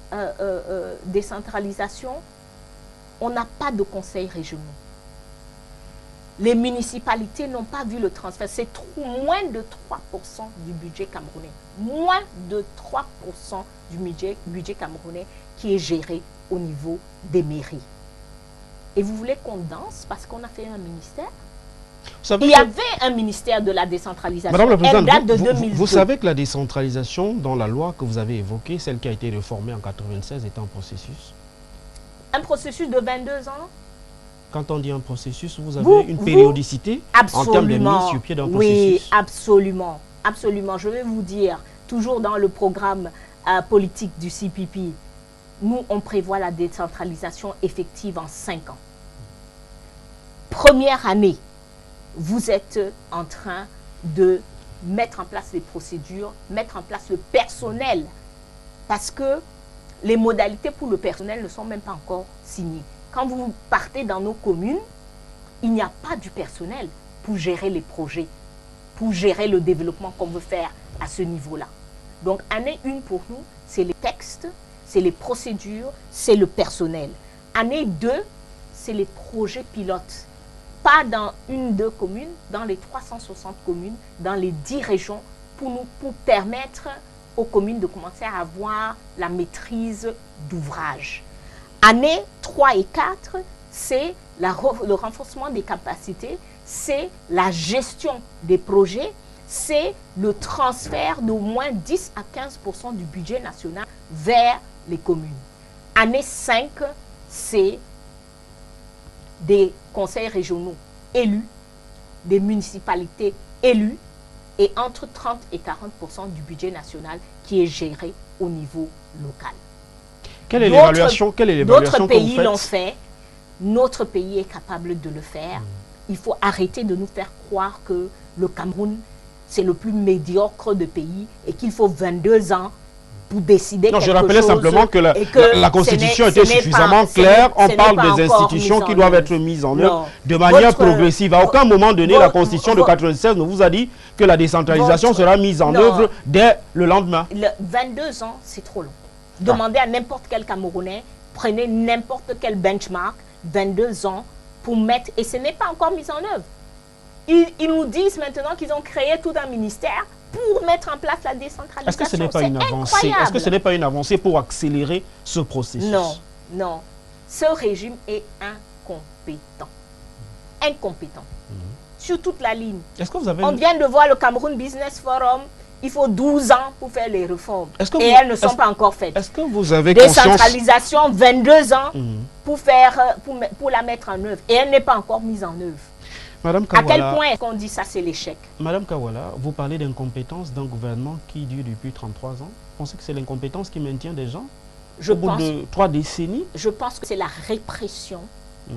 décentralisation, on n'a pas de conseils régionaux. Les municipalités n'ont pas vu le transfert. C'est moins de 3% du budget camerounais. Moins de 3% du budget camerounais qui est géré au niveau des mairies. Et vous voulez qu'on danse parce qu'on a fait un ministère? Il y avait un ministère de la décentralisation. Madame la Présidente, elle date de 2002. Vous savez que la décentralisation, dans la loi que vous avez évoquée, celle qui a été réformée en 1996, est un processus. Un processus de 22 ans? Quand on dit un processus, vous avez une périodicité en termes de mise sur pied d'un processus. Oui, absolument. Absolument. Je vais vous dire, toujours dans le programme politique du CPP, nous, on prévoit la décentralisation effective en 5 ans. Première année, vous êtes en train de mettre en place les procédures, mettre en place le personnel, parce que les modalités pour le personnel ne sont même pas encore signées. Quand vous partez dans nos communes, il n'y a pas du personnel pour gérer les projets, pour gérer le développement qu'on veut faire à ce niveau-là. Donc, année 1 pour nous, c'est les textes, c'est les procédures, c'est le personnel. Année 2, c'est les projets pilotes. Pas dans 1-2 communes, dans les 360 communes, dans les 10 régions, pour permettre aux communes de commencer à avoir la maîtrise d'ouvrage. Année 3 et 4, c'est le renforcement des capacités, c'est la gestion des projets, c'est le transfert d'au moins 10 à 15% du budget national vers les communes. Année 5, c'est des conseils régionaux élus, des municipalités élues, et entre 30 et 40% du budget national qui est géré au niveau local. Quelle est l'évaluation que vous faites? D'autres pays l'ont fait, notre pays est capable de le faire. Il faut arrêter de nous faire croire que le Cameroun, c'est le plus médiocre de pays et qu'il faut 22 ans pour décider quelque chose. Je rappelais simplement que la Constitution était suffisamment claire. On parle des institutions qui doivent être mises en œuvre de manière progressive. À aucun moment donné, la Constitution de 1996 ne vous a dit que la décentralisation sera mise en œuvre dès le lendemain. 22 ans, c'est trop long. Demandez à n'importe quel Camerounais, prenez n'importe quel benchmark, 22 ans pour mettre, et ce n'est pas encore mis en œuvre. Ils nous disent maintenant qu'ils ont créé tout un ministère pour mettre en place la décentralisation. Est-ce que ce n'est pas une avancée? Est-ce que ce n'est pas une avancée pour accélérer ce processus? Non, non. Ce régime est incompétent. Incompétent. Sur toute la ligne. Est-ce que vous avez... On vient de voir le Cameroun Business Forum. Il faut 12 ans pour faire les réformes. Et elles ne sont pas encore faites. Est-ce que vous avez conscience... Décentralisation, 22 ans pour la mettre en œuvre. Et elle n'est pas encore mise en œuvre. Madame Kawala, à quel point est-ce qu'on dit ça, c'est l'échec? Madame Kawala, vous parlez d'incompétence d'un gouvernement qui dure depuis 33 ans. Vous pensez que c'est l'incompétence qui maintient des gens au bout de 3 décennies? Je pense que c'est la répression.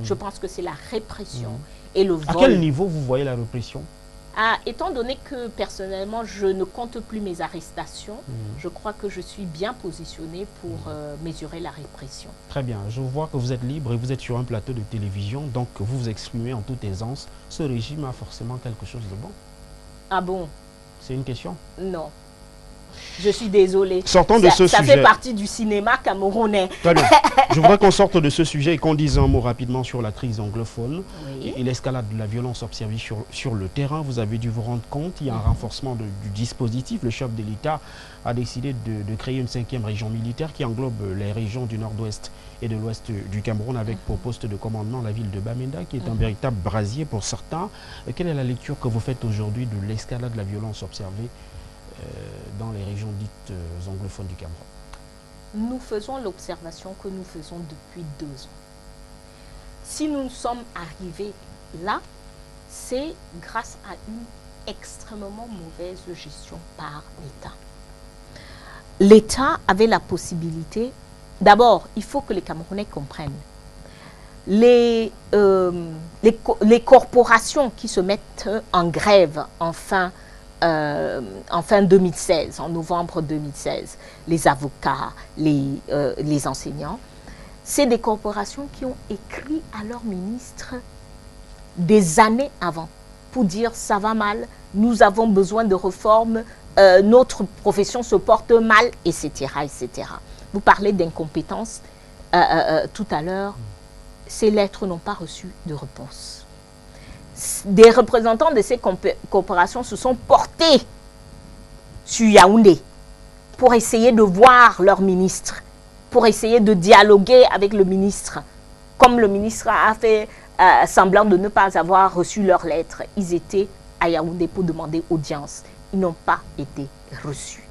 Je pense que c'est la répression et le vol. À quel niveau vous voyez la répression? Étant donné que personnellement, je ne compte plus mes arrestations, je crois que je suis bien positionnée pour mesurer la répression. Très bien. Je vois que vous êtes libre et vous êtes sur un plateau de télévision, donc vous vous exprimez en toute aisance. Ce régime a forcément quelque chose de bon. Ah bon? C'est une question? Non. Je suis désolée. Sortons de ce sujet. Ça fait partie du cinéma camerounais. Très bien. Je voudrais qu'on sorte de ce sujet et qu'on dise un mot rapidement sur la crise anglophone et l'escalade de la violence observée sur le terrain. Vous avez dû vous rendre compte, il y a un renforcement du dispositif. Le chef de l'État a décidé de créer une 5e région militaire qui englobe les régions du nord-ouest et de l'ouest du Cameroun avec pour poste de commandement la ville de Bamenda qui est un véritable brasier pour certains. Quelle est la lecture que vous faites aujourd'hui de l'escalade de la violence observée dans les régions dites anglophones du Cameroun? Nous faisons l'observation que nous faisons depuis 2 ans. Si nous sommes arrivés là, c'est grâce à une extrêmement mauvaise gestion par l'État. L'État avait la possibilité, d'abord, il faut que les Camerounais comprennent, les corporations qui se mettent en grève en fin 2016, en novembre 2016, les avocats, les enseignants, c'est des corporations qui ont écrit à leur ministre des années avant pour dire ça va mal, nous avons besoin de réformes, notre profession se porte mal, etc., etc. Vous parlez d'incompétence tout à l'heure, ces lettres n'ont pas reçu de réponse. Des représentants de ces corporations se sont portés sur Yaoundé pour essayer de voir leur ministre, pour essayer de dialoguer avec le ministre, comme le ministre a fait semblant de ne pas avoir reçu leur lettre. Ils étaient à Yaoundé pour demander audience. Ils n'ont pas été reçus.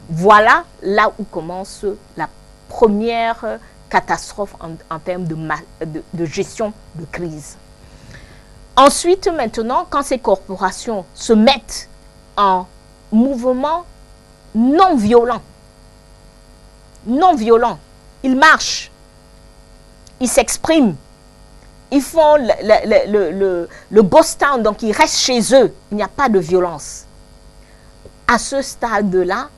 Voilà là où commence la première catastrophe en termes de gestion de crise. Ensuite, maintenant, quand ces corporations se mettent en mouvement non violent, ils marchent, ils s'expriment, ils font le ghost town, donc ils restent chez eux, il n'y a pas de violence. À ce stade-là,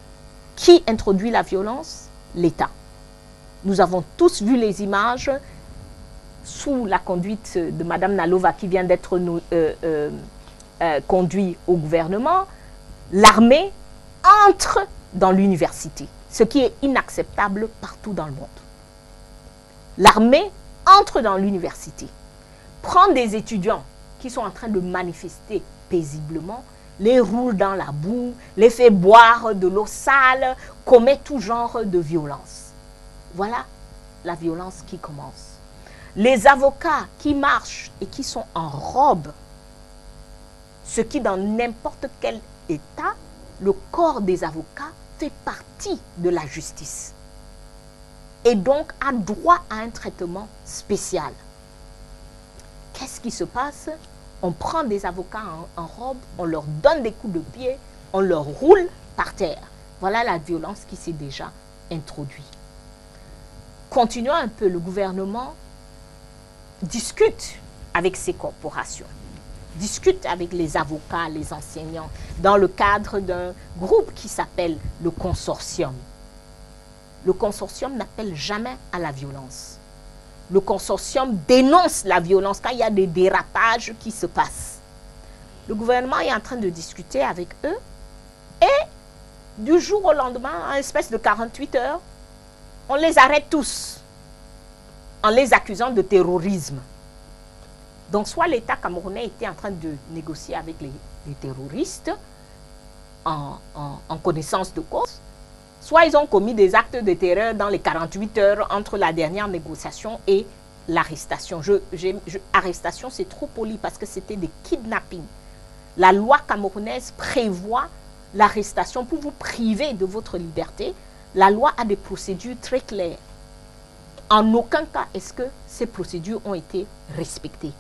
qui introduit la violence? L'État. Nous avons tous vu les images sous la conduite de Mme Nalova qui vient d'être conduite au gouvernement. L'armée entre dans l'université, ce qui est inacceptable partout dans le monde. L'armée entre dans l'université, prend des étudiants qui sont en train de manifester paisiblement, les roule dans la boue, les fait boire de l'eau sale, commet tout genre de violence. Voilà la violence qui commence. Les avocats qui marchent et qui sont en robe, ce qui dans n'importe quel État, le corps des avocats fait partie de la justice et donc a droit à un traitement spécial. Qu'est-ce qui se passe? On prend des avocats en robe, on leur donne des coups de pied, on leur roule par terre. Voilà la violence qui s'est déjà introduite. Continuons un peu, le gouvernement discute avec ces corporations, discute avec les avocats, les enseignants, dans le cadre d'un groupe qui s'appelle le consortium. Le consortium n'appelle jamais à la violence. Le consortium dénonce la violence quand il y a des dérapages qui se passent. Le gouvernement est en train de discuter avec eux et du jour au lendemain, en espèce de 48 heures, on les arrête tous en les accusant de terrorisme. Donc soit l'État camerounais était en train de négocier avec les terroristes en connaissance de cause, soit ils ont commis des actes de terreur dans les 48 heures entre la dernière négociation et l'arrestation. Arrestation, c'est trop poli parce que c'était des kidnappings. La loi camerounaise prévoit l'arrestation pour vous priver de votre liberté. La loi a des procédures très claires. En aucun cas est-ce que ces procédures ont été respectées.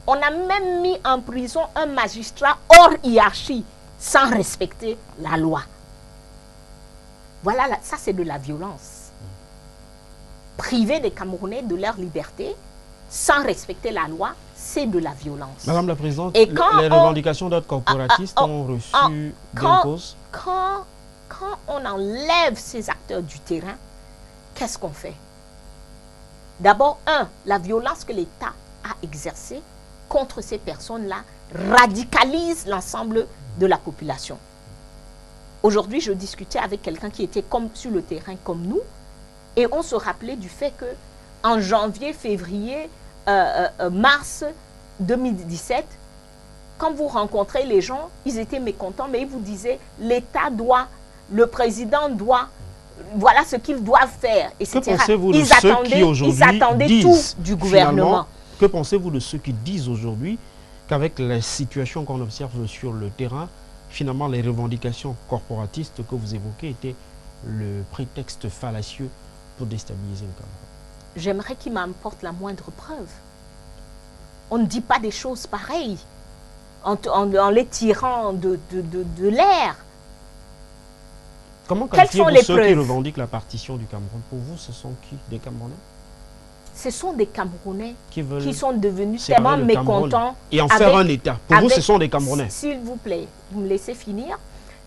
On a même mis en prison un magistrat hors hiérarchie sans respecter la loi. Voilà, ça c'est de la violence. Priver les Camerounais de leur liberté sans respecter la loi, c'est de la violence. Madame la Présidente, les revendications d'autres corporatistes ont reçu gain de cause. Quand on enlève ces acteurs du terrain, qu'est-ce qu'on fait? D'abord, la violence que l'État a exercée contre ces personnes-là radicalise l'ensemble de la population. Aujourd'hui, je discutais avec quelqu'un qui était sur le terrain comme nous et on se rappelait du fait que en janvier, février, mars 2017, quand vous rencontrez les gens, ils étaient mécontents, mais ils vous disaient l'État doit, le président doit, voilà ce qu'ils doivent faire, etc. Que pensez-vous de ceux qui aujourd'hui disent, tout du gouvernement? Que pensez-vous de ceux qui disent aujourd'hui qu'avec la situation qu'on observe sur le terrain, finalement les revendications corporatistes que vous évoquez étaient le prétexte fallacieux pour déstabiliser le Cameroun? J'aimerais qu'il m'apporte la moindre preuve. On ne dit pas des choses pareilles en les tirant de l'air. Comment qualifiez-vous ceux qui revendiquent la partition du Cameroun? Pour vous, ce sont qui? Des Camerounais? Ce sont des Camerounais qui sont devenus tellement tellement mécontents. Et en faire un État. Pour vous, ce sont des Camerounais. S'il vous plaît, vous me laissez finir.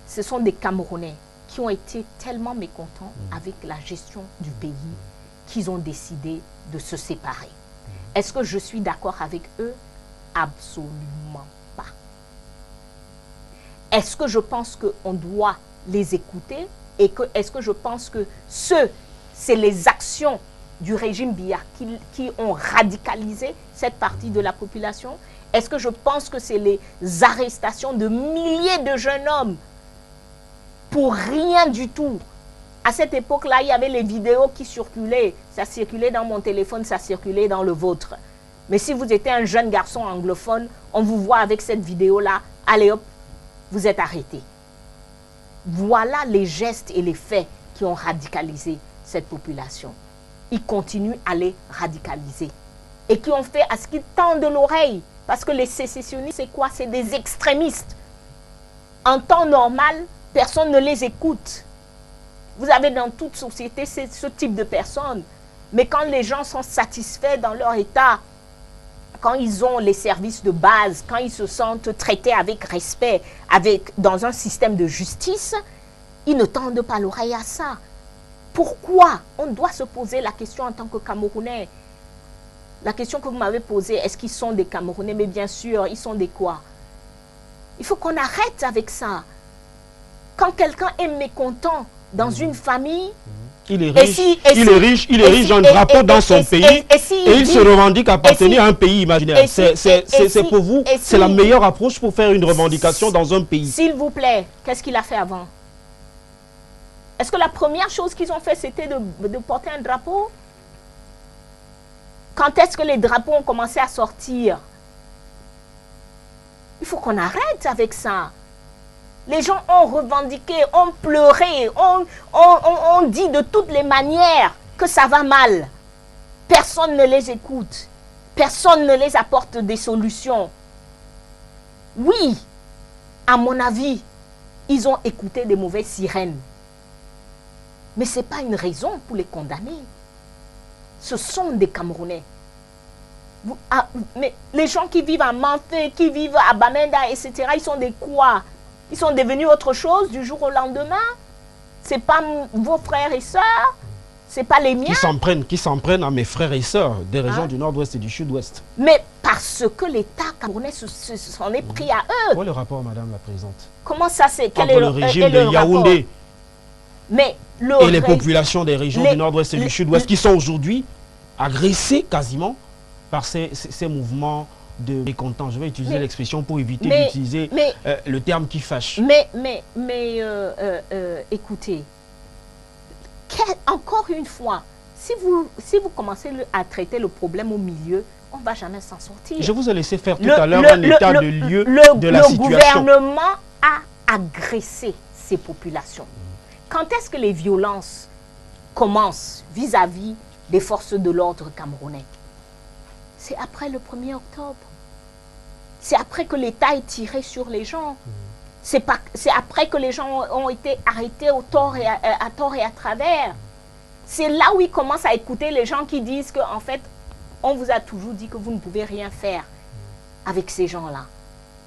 Ce sont des Camerounais qui ont été tellement mécontents avec la gestion du pays qu'ils ont décidé de se séparer. Est-ce que je suis d'accord avec eux? Absolument pas. Est-ce que je pense qu'on doit les écouter et est-ce que je pense que c'est les actions du régime Biya qui ont radicalisé cette partie de la population? Est-ce que je pense que c'est les arrestations de milliers de jeunes hommes pour rien du tout? À cette époque-là, il y avait les vidéos qui circulaient. Ça circulait dans mon téléphone, ça circulait dans le vôtre. Mais si vous étiez un jeune garçon anglophone, on vous voit avec cette vidéo-là, allez hop, vous êtes arrêté. Voilà les gestes et les faits qui ont radicalisé cette population. Ils continuent à les radicaliser. Et qui ont fait à ce qu'ils tendent l'oreille. Parce que les sécessionnistes, c'est quoi? C'est des extrémistes. En temps normal, personne ne les écoute. Vous avez dans toute société ce type de personnes. Mais quand les gens sont satisfaits dans leur état, quand ils ont les services de base, quand ils se sentent traités avec respect, dans un système de justice, ils ne tendent pas l'oreille à ça. Pourquoi? On doit se poser la question en tant que Camerounais. La question que vous m'avez posée, est-ce qu'ils sont des Camerounais? Mais bien sûr, ils sont des quoi? Il faut qu'on arrête avec ça. Quand quelqu'un est mécontent dans une famille, il est riche, il érige un drapeau dans son pays et il se revendique appartenir à un pays imaginaire. C'est pour vous, c'est la meilleure approche pour faire une revendication dans un pays. S'il vous plaît, qu'est-ce qu'il a fait avant? Est-ce que la première chose qu'ils ont fait, c'était de porter un drapeau? Quand est-ce que les drapeaux ont commencé à sortir? Il faut qu'on arrête avec ça. Les gens ont revendiqué, ont pleuré, ont dit de toutes les manières que ça va mal. Personne ne les écoute. Personne ne les apporte des solutions. Oui, à mon avis, ils ont écouté des mauvaises sirènes. Mais ce n'est pas une raison pour les condamner. Ce sont des Camerounais. Mais les gens qui vivent à Manfé, qui vivent à Bamenda, etc., ils sont des quoi? Ils sont devenus autre chose du jour au lendemain. Ce n'est pas vos frères et sœurs, ce n'est pas les miens. Qui s'en prennent à mes frères et sœurs des régions du nord-ouest et du sud-ouest. Mais parce que l'État camerounais s'en est pris à eux. Quel est le rapport, Madame la Présidente? Comment ça c'est? Quel est le régime de Yaoundé et les populations des régions du nord-ouest et du sud-ouest qui sont aujourd'hui agressées quasiment par ces mouvements de mécontents. Je vais utiliser l'expression pour éviter d'utiliser le terme qui fâche. Écoutez, encore une fois, si vous commencez à traiter le problème au milieu, on ne va jamais s'en sortir. Je vous ai laissé faire tout à l'heure un état de lieu de la situation. Le gouvernement a agressé ces populations. Quand est-ce que les violences commencent vis-à-vis des forces de l'ordre camerounais? C'est après le 1er octobre. C'est après que l'État est tiré sur les gens. C'est après que les gens ont été arrêtés à tort et à travers. C'est là où ils commencent à écouter les gens qui disent qu'en fait, on vous a toujours dit que vous ne pouvez rien faire avec ces gens-là.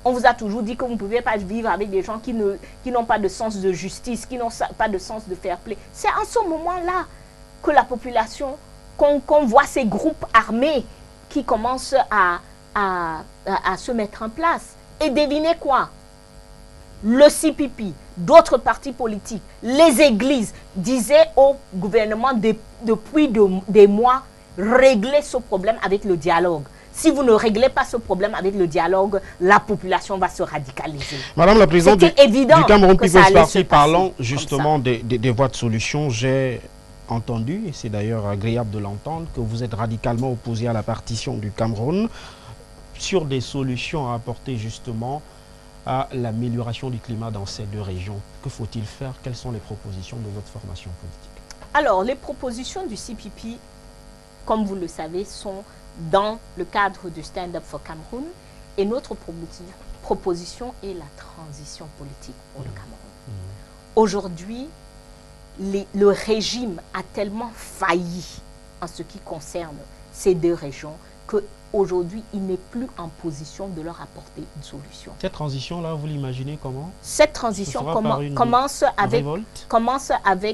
On vous a toujours dit que vous ne pouvez pas vivre avec des gens qui n'ont pas de sens de justice, qui n'ont pas de sens de fair play. C'est en ce moment-là que la population, qu'on voit ces groupes armés qui commencent à se mettre en place. Et devinez quoi? Le CPP, d'autres partis politiques, les églises disaient au gouvernement depuis des mois, réglez ce problème avec le dialogue. Si vous ne réglez pas ce problème avec le dialogue, la population va se radicaliser. Madame la Présidente du Cameroun People's Party, parlons justement des voies de solution. J'ai entendu, et c'est d'ailleurs agréable de l'entendre, que vous êtes radicalement opposé à la partition du Cameroun sur des solutions à apporter justement à l'amélioration du climat dans ces deux régions. Que faut-il faire? Quelles sont les propositions de votre formation politique? Alors, les propositions du CPP, comme vous le savez, sont dans le cadre du Stand Up for Cameroun. Et notre proposition est la transition politique pour le Cameroun. Aujourd'hui, le régime a tellement failli en ce qui concerne ces deux régions qu'aujourd'hui, il n'est plus en position de leur apporter une solution. Cette transition-là, vous l'imaginez comment? Cette transition commence avec...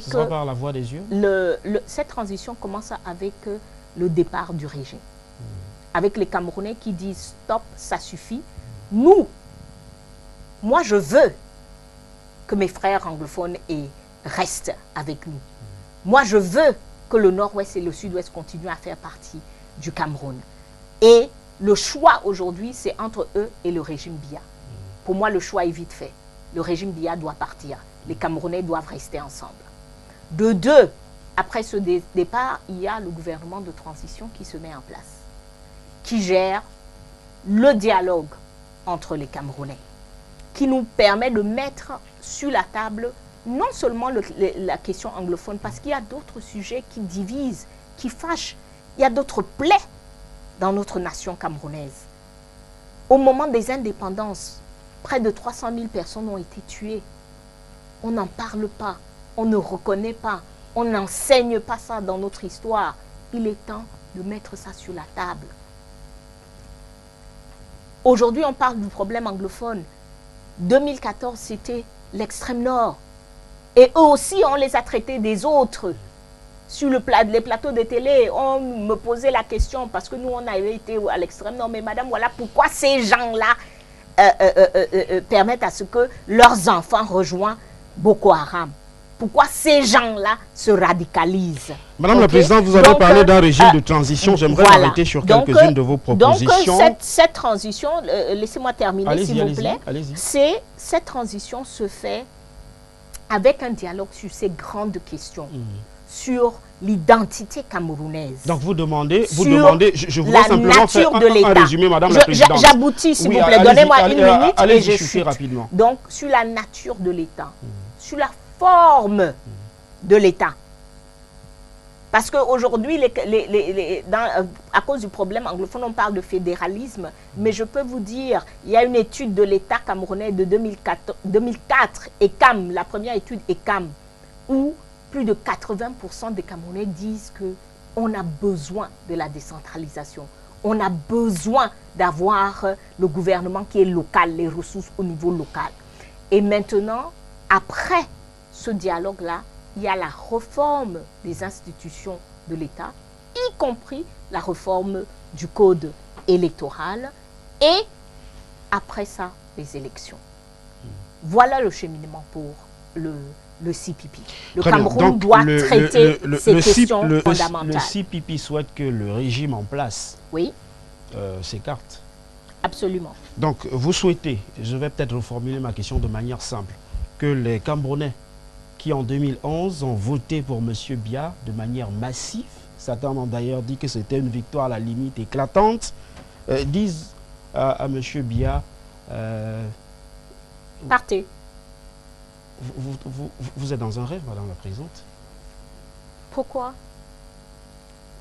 Ce sera par la voie des yeux? Cette transition commence avec le départ du régime. Avec les Camerounais qui disent stop, ça suffit. Moi je veux que mes frères anglophones restent avec nous. Moi je veux que le nord-ouest et le sud-ouest continuent à faire partie du Cameroun. Et le choix aujourd'hui, c'est entre eux et le régime Biya. Pour moi, le choix est vite fait. Le régime Biya doit partir. Les Camerounais doivent rester ensemble. De deux, après ce départ, il y a le gouvernement de transition qui se met en place. qui gère le dialogue entre les Camerounais, qui nous permet de mettre sur la table non seulement la question anglophone, parce qu'il y a d'autres sujets qui divisent, qui fâchent. Il y a d'autres plaies dans notre nation camerounaise. Au moment des indépendances, près de 300 000 personnes ont été tuées. On n'en parle pas, on ne reconnaît pas, on n'enseigne pas ça dans notre histoire. Il est temps de mettre ça sur la table. Aujourd'hui, on parle du problème anglophone. 2014, c'était l'extrême nord. Et eux aussi, on les a traités des autres. Sur les plateaux de télé, on me posait la question, parce que nous, on avait été à l'extrême nord. Mais madame, voilà pourquoi ces gens-là permettent à ce que leurs enfants rejoignent Boko Haram. Pourquoi ces gens-là se radicalisent. Madame la Présidente, vous avez parlé d'un régime de transition. J'aimerais m'arrêter sur quelques-unes de vos propositions. Donc, cette transition, laissez-moi terminer s'il vous plaît. Cette transition se fait avec un dialogue sur ces grandes questions, sur l'identité camerounaise. Donc vous demandez, je voudrais simplement faire un résumé, Madame la Présidente. J'aboutis s'il vous plaît, donnez-moi une minute et je chute. Rapidement. Donc, sur la nature de l'État, sur la forme de l'État. Parce qu'aujourd'hui, à cause du problème anglophone, on parle de fédéralisme, mais je peux vous dire, il y a une étude de l'État camerounais de 2004, ECAM, la première étude ECAM, où plus de 80% des Camerounais disent qu'on a besoin de la décentralisation. On a besoin d'avoir le gouvernement qui est local, les ressources au niveau local. Et maintenant, après ce dialogue-là, il y a la réforme des institutions de l'État, y compris la réforme du code électoral et après ça, les élections. Voilà le cheminement pour le CPP. Le Cameroun doit traiter ces questions fondamentales. Le CPP souhaite que le régime en place s'écarte. Absolument. Donc, vous souhaitez, je vais peut-être reformuler ma question de manière simple, que les Camerounais qui en 2011 ont voté pour M. Biya de manière massive, certains ont d'ailleurs dit que c'était une victoire à la limite éclatante, disent à M. Biya... partez. Vous êtes dans un rêve, Madame la Présidente. Pourquoi?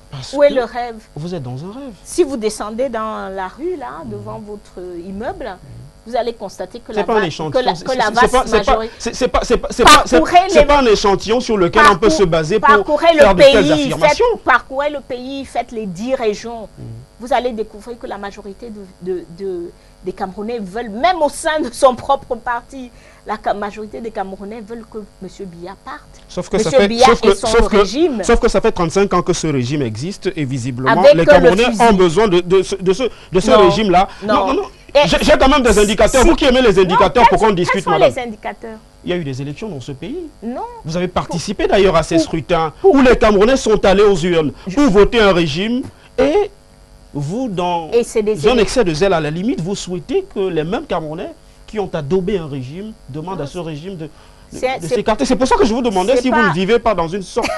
Parce Où est le rêve? Vous êtes dans un rêve. Si vous descendez dans la rue, là, devant votre immeuble, vous allez constater que la vaste majorité... C'est pas un échantillon sur lequel on peut se baser pour faire de telles affirmations. Parcourez le pays, faites les 10 régions. Vous allez découvrir que la majorité des Camerounais veulent, même au sein de son propre parti, la majorité des Camerounais veulent que M. Biya parte. Sauf que, ça fait 35 ans que ce régime existe et visiblement les Camerounais ont besoin de ce régime-là. Non. J'ai quand même des indicateurs. Vous qui aimez les indicateurs, pourquoi on discute, madame? Quels sont les indicateurs? Il y a eu des élections dans ce pays. Non. Vous avez participé d'ailleurs à ces scrutins où les Camerounais sont allés aux urnes pour voter un régime et vous, dans un excès de zèle à la limite, vous souhaitez que les mêmes Camerounais qui ont adobé un régime demandent à ce régime de s'écarter. C'est pour ça que je vous demandais si vous ne vivez pas dans une sorte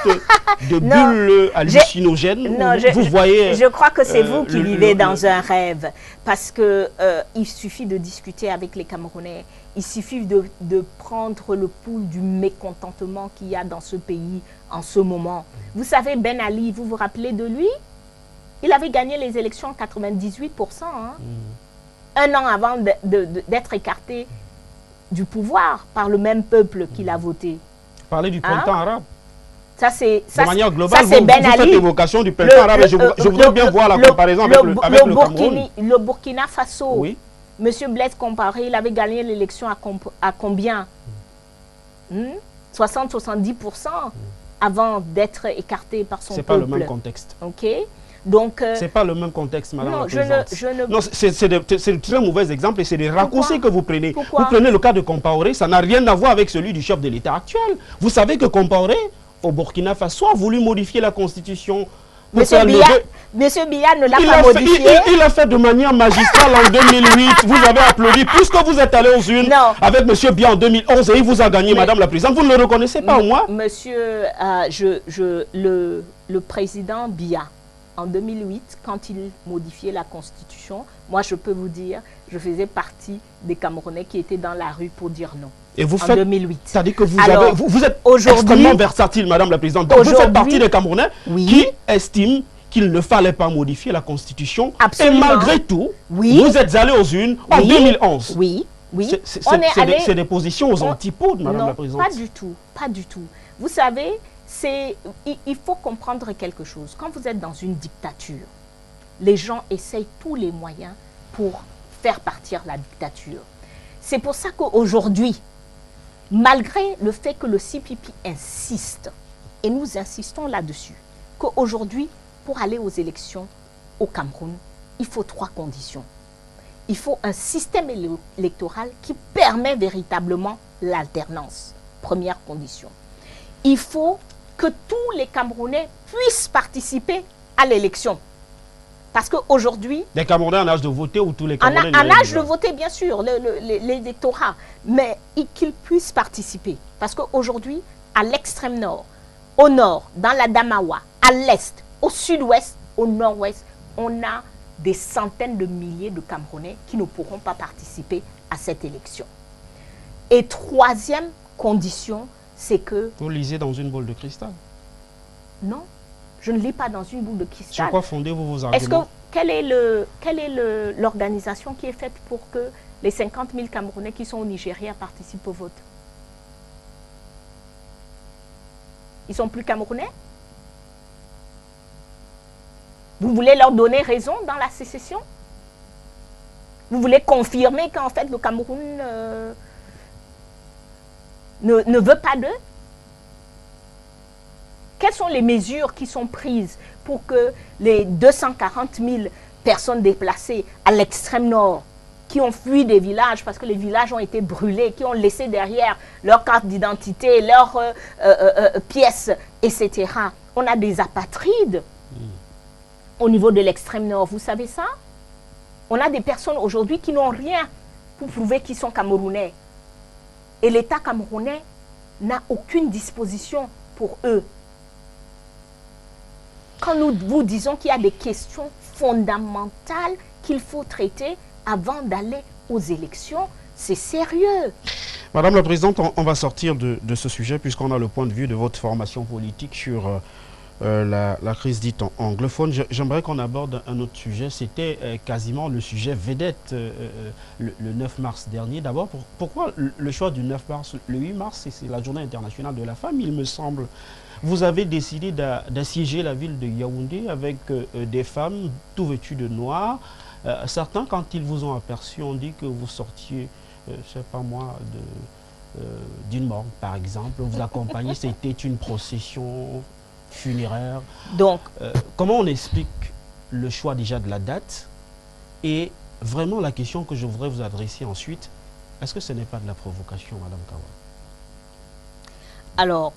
de bulle hallucinogène. Vous voyez. Je crois que c'est vous qui vivez dans un rêve. Parce que il suffit de discuter avec les Camerounais. Il suffit de prendre le pouls du mécontentement qu'il y a dans ce pays en ce moment. Vous savez, Ben Ali, vous vous rappelez de lui? Il avait gagné les élections en 98%. Hein. Un an avant d'être écarté du pouvoir par le même peuple qu'il a voté. Parler du printemps arabe. Ça, c'est de manière globale, vous Ben Ali. faites évocation du printemps arabe et je voudrais bien voir la comparaison avec le Cameroun. Le Burkina Faso, M. Blaise Compaoré, il avait gagné l'élection à combien? 60-70% avant d'être écarté par son peuple. C'est pas le même contexte. Ok. Donc, c'est pas le même contexte, Madame la Présidente. Non, c'est de très mauvais exemples et c'est des raccourcis que vous prenez. Pourquoi? Vous prenez le cas de Compaoré, ça n'a rien à voir avec celui du chef de l'État actuel. Vous savez que Compaoré, au Burkina Faso, a voulu modifier la constitution. Monsieur Biya ne l'a pas modifié. Il l'a fait de manière magistrale en 2008. Vous avez applaudi puisque vous êtes allé aux urnes avec M. Biya en 2011 et il vous a gagné, Madame la Présidente. Vous ne le reconnaissez pas au moins? Monsieur, le président Biya en 2008, quand il modifiait la Constitution, moi je peux vous dire, je faisais partie des Camerounais qui étaient dans la rue pour dire non. Et vous en faites, 2008. C'est-à-dire que vous, Alors, vous êtes extrêmement versatile, Madame la Présidente. Donc vous faites partie des Camerounais qui estiment qu'il ne fallait pas modifier la Constitution. Absolument. Et malgré tout, vous êtes allé aux urnes en 2011. Oui. C'est des positions aux antipodes, Madame la Présidente. Pas du tout, pas du tout. Vous savez, il faut comprendre quelque chose. Quand vous êtes dans une dictature, les gens essayent tous les moyens pour faire partir la dictature. C'est pour ça qu'aujourd'hui, malgré le fait que le CPP insiste, et nous insistons là-dessus, qu'aujourd'hui, pour aller aux élections au Cameroun, il faut 3 conditions. Il faut un système électoral qui permet véritablement l'alternance. Première condition. Il faut que tous les Camerounais puissent participer à l'élection. Parce qu'aujourd'hui... Les Camerounais en âge de voter ou tous les Camerounais en âge de voter, bien sûr, l'électorat. Mais qu'ils puissent participer. Parce qu'aujourd'hui, à l'extrême nord, au nord, dans la Damawa, à l'est, au sud-ouest, au nord-ouest, on a des centaines de milliers de Camerounais qui ne pourront pas participer à cette élection. Et troisième condition, c'est que... Vous lisez dans une boule de cristal? Non, je ne lis pas dans une boule de cristal. Sur quoi fondez-vous vos arguments? Quelle est l'organisation qui est faite pour que les 50 000 Camerounais qui sont au Nigeria participent au vote? Ils sont plus Camerounais? Vous voulez leur donner raison dans la sécession? Vous voulez confirmer qu'en fait le Cameroun ne veut pas d'eux? Quelles sont les mesures qui sont prises pour que les 240 000 personnes déplacées à l'extrême nord, qui ont fui des villages parce que les villages ont été brûlés, qui ont laissé derrière leur carte d'identité, leurs pièces, etc. On a des apatrides au niveau de l'extrême nord, vous savez ça? On a des personnes aujourd'hui qui n'ont rien pour prouver qu'ils sont Camerounais. Et l'État camerounais n'a aucune disposition pour eux. Quand nous vous disons qu'il y a des questions fondamentales qu'il faut traiter avant d'aller aux élections, c'est sérieux. Madame la Présidente, on va sortir de ce sujet puisqu'on a le point de vue de votre formation politique sur la crise dite anglophone. J'aimerais qu'on aborde un autre sujet. C'était quasiment le sujet vedette le 9 mars dernier. D'abord, pourquoi le choix du 9 mars? Le 8 mars, c'est la journée internationale de la femme, il me semble. Vous avez décidé d'assiéger la ville de Yaoundé avec des femmes tout vêtues de noir. Certains, quand ils vous ont aperçu, ont dit que vous sortiez, je ne sais pas moi, d'une morgue, par exemple. Vous accompagnez, c'était une procession funéraire. Donc, comment on explique le choix déjà de la date? Et vraiment, la question que je voudrais vous adresser ensuite, est-ce que ce n'est pas de la provocation, Madame Kawa? Alors,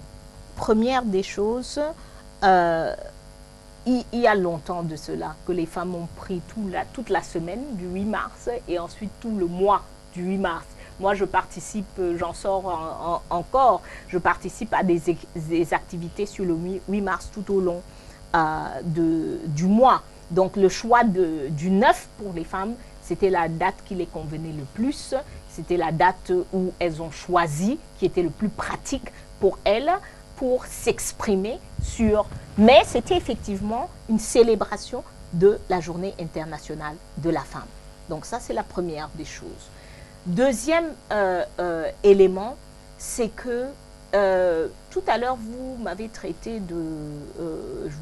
première des choses, il y a longtemps de cela que les femmes ont pris toute la semaine du 8 mars et ensuite tout le mois du 8 mars. Moi, je participe, j'en sors encore, je participe à des activités sur le 8 mars tout au long du mois. Donc, le choix du 9 pour les femmes, c'était la date qui les convenait le plus. C'était la date où elles ont choisi, qui était le plus pratique pour elles, pour s'exprimer sur... Mais c'était effectivement une célébration de la Journée internationale de la femme. Donc ça, c'est la première des choses. Deuxième élément, c'est que tout à l'heure, vous m'avez traité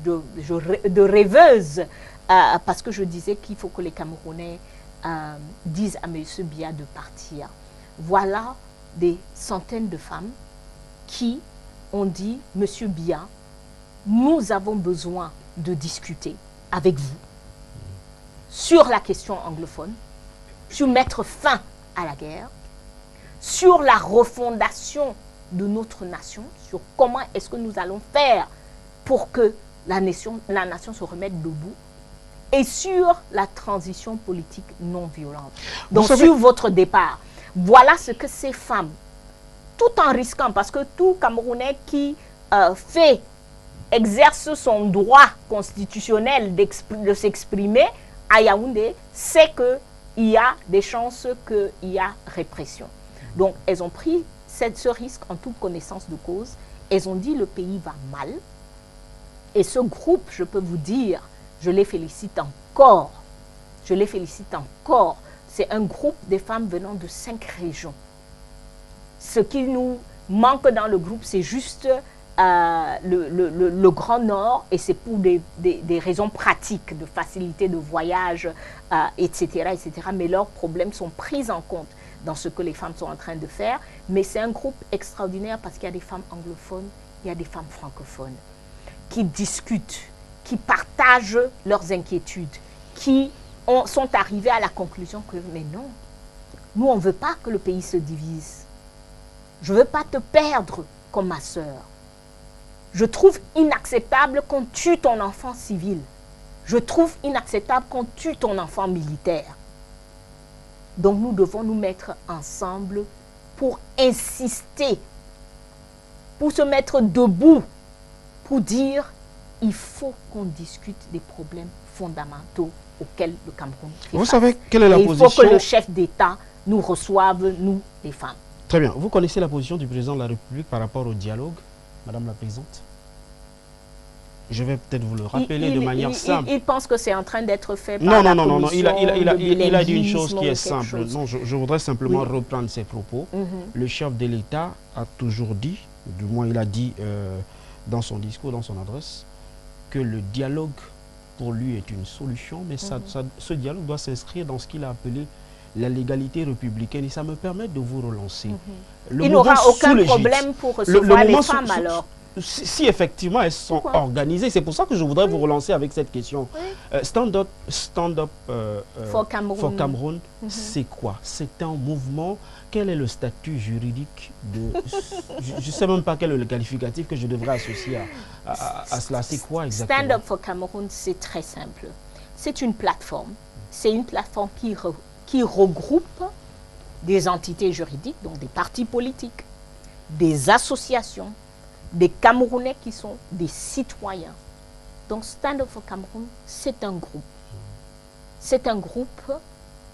de rêveuse parce que je disais qu'il faut que les Camerounais disent à M. Biya de partir. Voilà des centaines de femmes qui ont dit, Monsieur Biya, nous avons besoin de discuter avec vous sur la question anglophone, sur mettre fin à la guerre, sur la refondation de notre nation, sur comment est-ce que nous allons faire pour que la nation se remette debout, et sur la transition politique non violente. Donc sur votre départ, voilà ce que ces femmes, tout en risquant, parce que tout Camerounais qui fait exerce son droit constitutionnel de s'exprimer à Yaoundé, c'est qu'il y a des chances qu'il y a répression. Donc, elles ont pris ce risque en toute connaissance de cause. Elles ont dit le pays va mal. Et ce groupe, je peux vous dire, je les félicite encore. Je les félicite encore. C'est un groupe de femmes venant de 5 régions. Ce qui nous manque dans le groupe, c'est juste le Grand Nord, et c'est pour des raisons pratiques, de facilité de voyage, etc., etc. Mais leurs problèmes sont pris en compte dans ce que les femmes sont en train de faire. Mais c'est un groupe extraordinaire parce qu'il y a des femmes anglophones, il y a des femmes francophones qui discutent, qui partagent leurs inquiétudes, qui sont arrivées à la conclusion que, mais non, nous, on ne veut pas que le pays se divise. Je ne veux pas te perdre comme ma sœur. Je trouve inacceptable qu'on tue ton enfant civil. Je trouve inacceptable qu'on tue ton enfant militaire. Donc nous devons nous mettre ensemble pour insister, pour se mettre debout, pour dire il faut qu'on discute des problèmes fondamentaux auxquels le Cameroun fait face. Vous savez quelle est la position? Il faut que le chef d'État nous reçoive, nous, les femmes. Très bien. Vous connaissez la position du président de la République par rapport au dialogue, Madame la Présidente? Je vais peut-être vous le rappeler de manière simple. Il pense que c'est en train d'être fait par la non. commission Il a dit une chose qui est simple. Chose. Non, je voudrais simplement reprendre ses propos. Le chef de l'État a toujours dit, du moins il a dit dans son discours, dans son adresse, que le dialogue pour lui est une solution, mais ce dialogue doit s'inscrire dans ce qu'il a appelé la légalité républicaine. Et ça me permet de vous relancer. Il n'aura aucun problème pour recevoir les femmes alors. Si effectivement elles sont organisées, c'est pour ça que je voudrais vous relancer avec cette question. Stand Up for Cameroun, c'est quoi? C'est un mouvement. Quel est le statut juridique de... je ne sais même pas quel est le qualificatif que je devrais associer à cela. C'est quoi exactement? Stand Up for Cameroun, c'est très simple. C'est une plateforme. C'est une plateforme qui regroupe des entités juridiques, donc des partis politiques, des associations, des Camerounais qui sont des citoyens. Donc Stand Up for Cameroun, c'est un groupe. C'est un groupe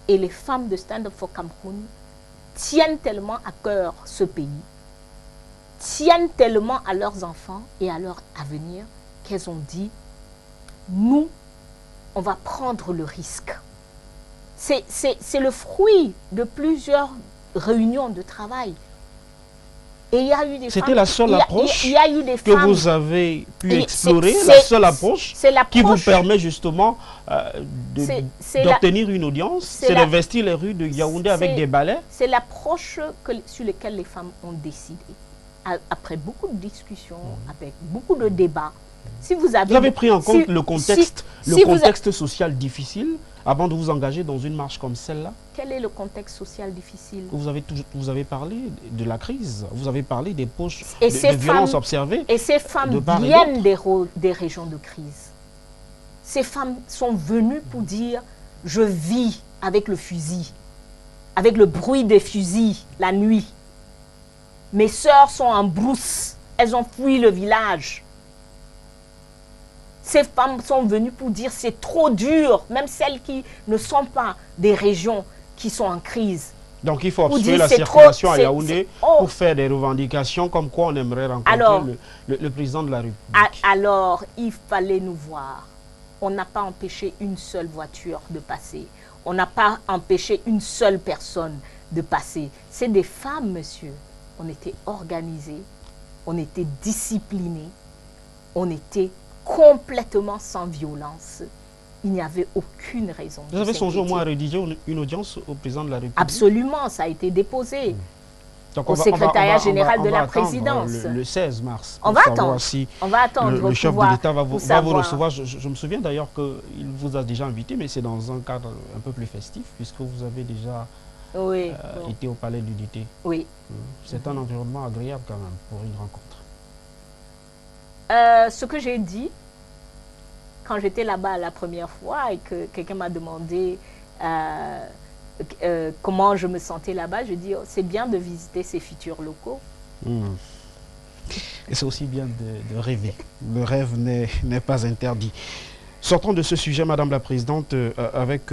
et les femmes de Stand Up for Cameroun tiennent tellement à cœur ce pays, tiennent tellement à leurs enfants et à leur avenir qu'elles ont dit, nous, on va prendre le risque. C'est le fruit de plusieurs réunions de travail. Et il y a eu des C'était la seule approche que vous avez pu explorer, la seule approche qui vous permet justement d'obtenir une audience, c'est d'investir les rues de Yaoundé avec des balais. C'est l'approche sur laquelle les femmes ont décidé. Après beaucoup de discussions, avec beaucoup de débats. Si vous avez pris en compte le contexte social difficile avant de vous engager dans une marche comme celle-là? Quel est le contexte social difficile? Vous avez parlé de la crise, vous avez parlé des poches de violences observées. Et ces femmes viennent des régions de crise. Ces femmes sont venues pour dire, je vis avec le fusil, avec le bruit des fusils la nuit. Mes sœurs sont en brousse, elles ont fui le village. Ces femmes sont venues pour dire c'est trop dur, même celles qui ne sont pas des régions qui sont en crise. Donc il faut obstruer la circulation à Yaoundé pour faire des revendications comme quoi on aimerait rencontrer le président de la République. Alors il fallait nous voir. On n'a pas empêché une seule voiture de passer. On n'a pas empêché une seule personne de passer. C'est des femmes, monsieur. On était organisés, on était disciplinés, on était complètement sans violence. Il n'y avait aucune raison. Vous avez songé au moins à rédiger une audience au président de la République? Absolument, ça a été déposé au secrétariat général de la présidence. Le 16 mars. On va attendre. Si on va attendre. Le chef de l'État va vous recevoir. Je me souviens d'ailleurs qu'il vous a déjà invité, mais c'est dans un cadre un peu plus festif, puisque vous avez déjà été au Palais de l'Unité. Oui. C'est un environnement agréable quand même pour une rencontre. Ce que j'ai dit quand j'étais là-bas la première fois et que quelqu'un m'a demandé comment je me sentais là-bas, je dis c'est bien de visiter ces futurs locaux. Et c'est aussi bien de rêver. Le rêve n'est pas interdit. Sortons de ce sujet, Madame la Présidente, avec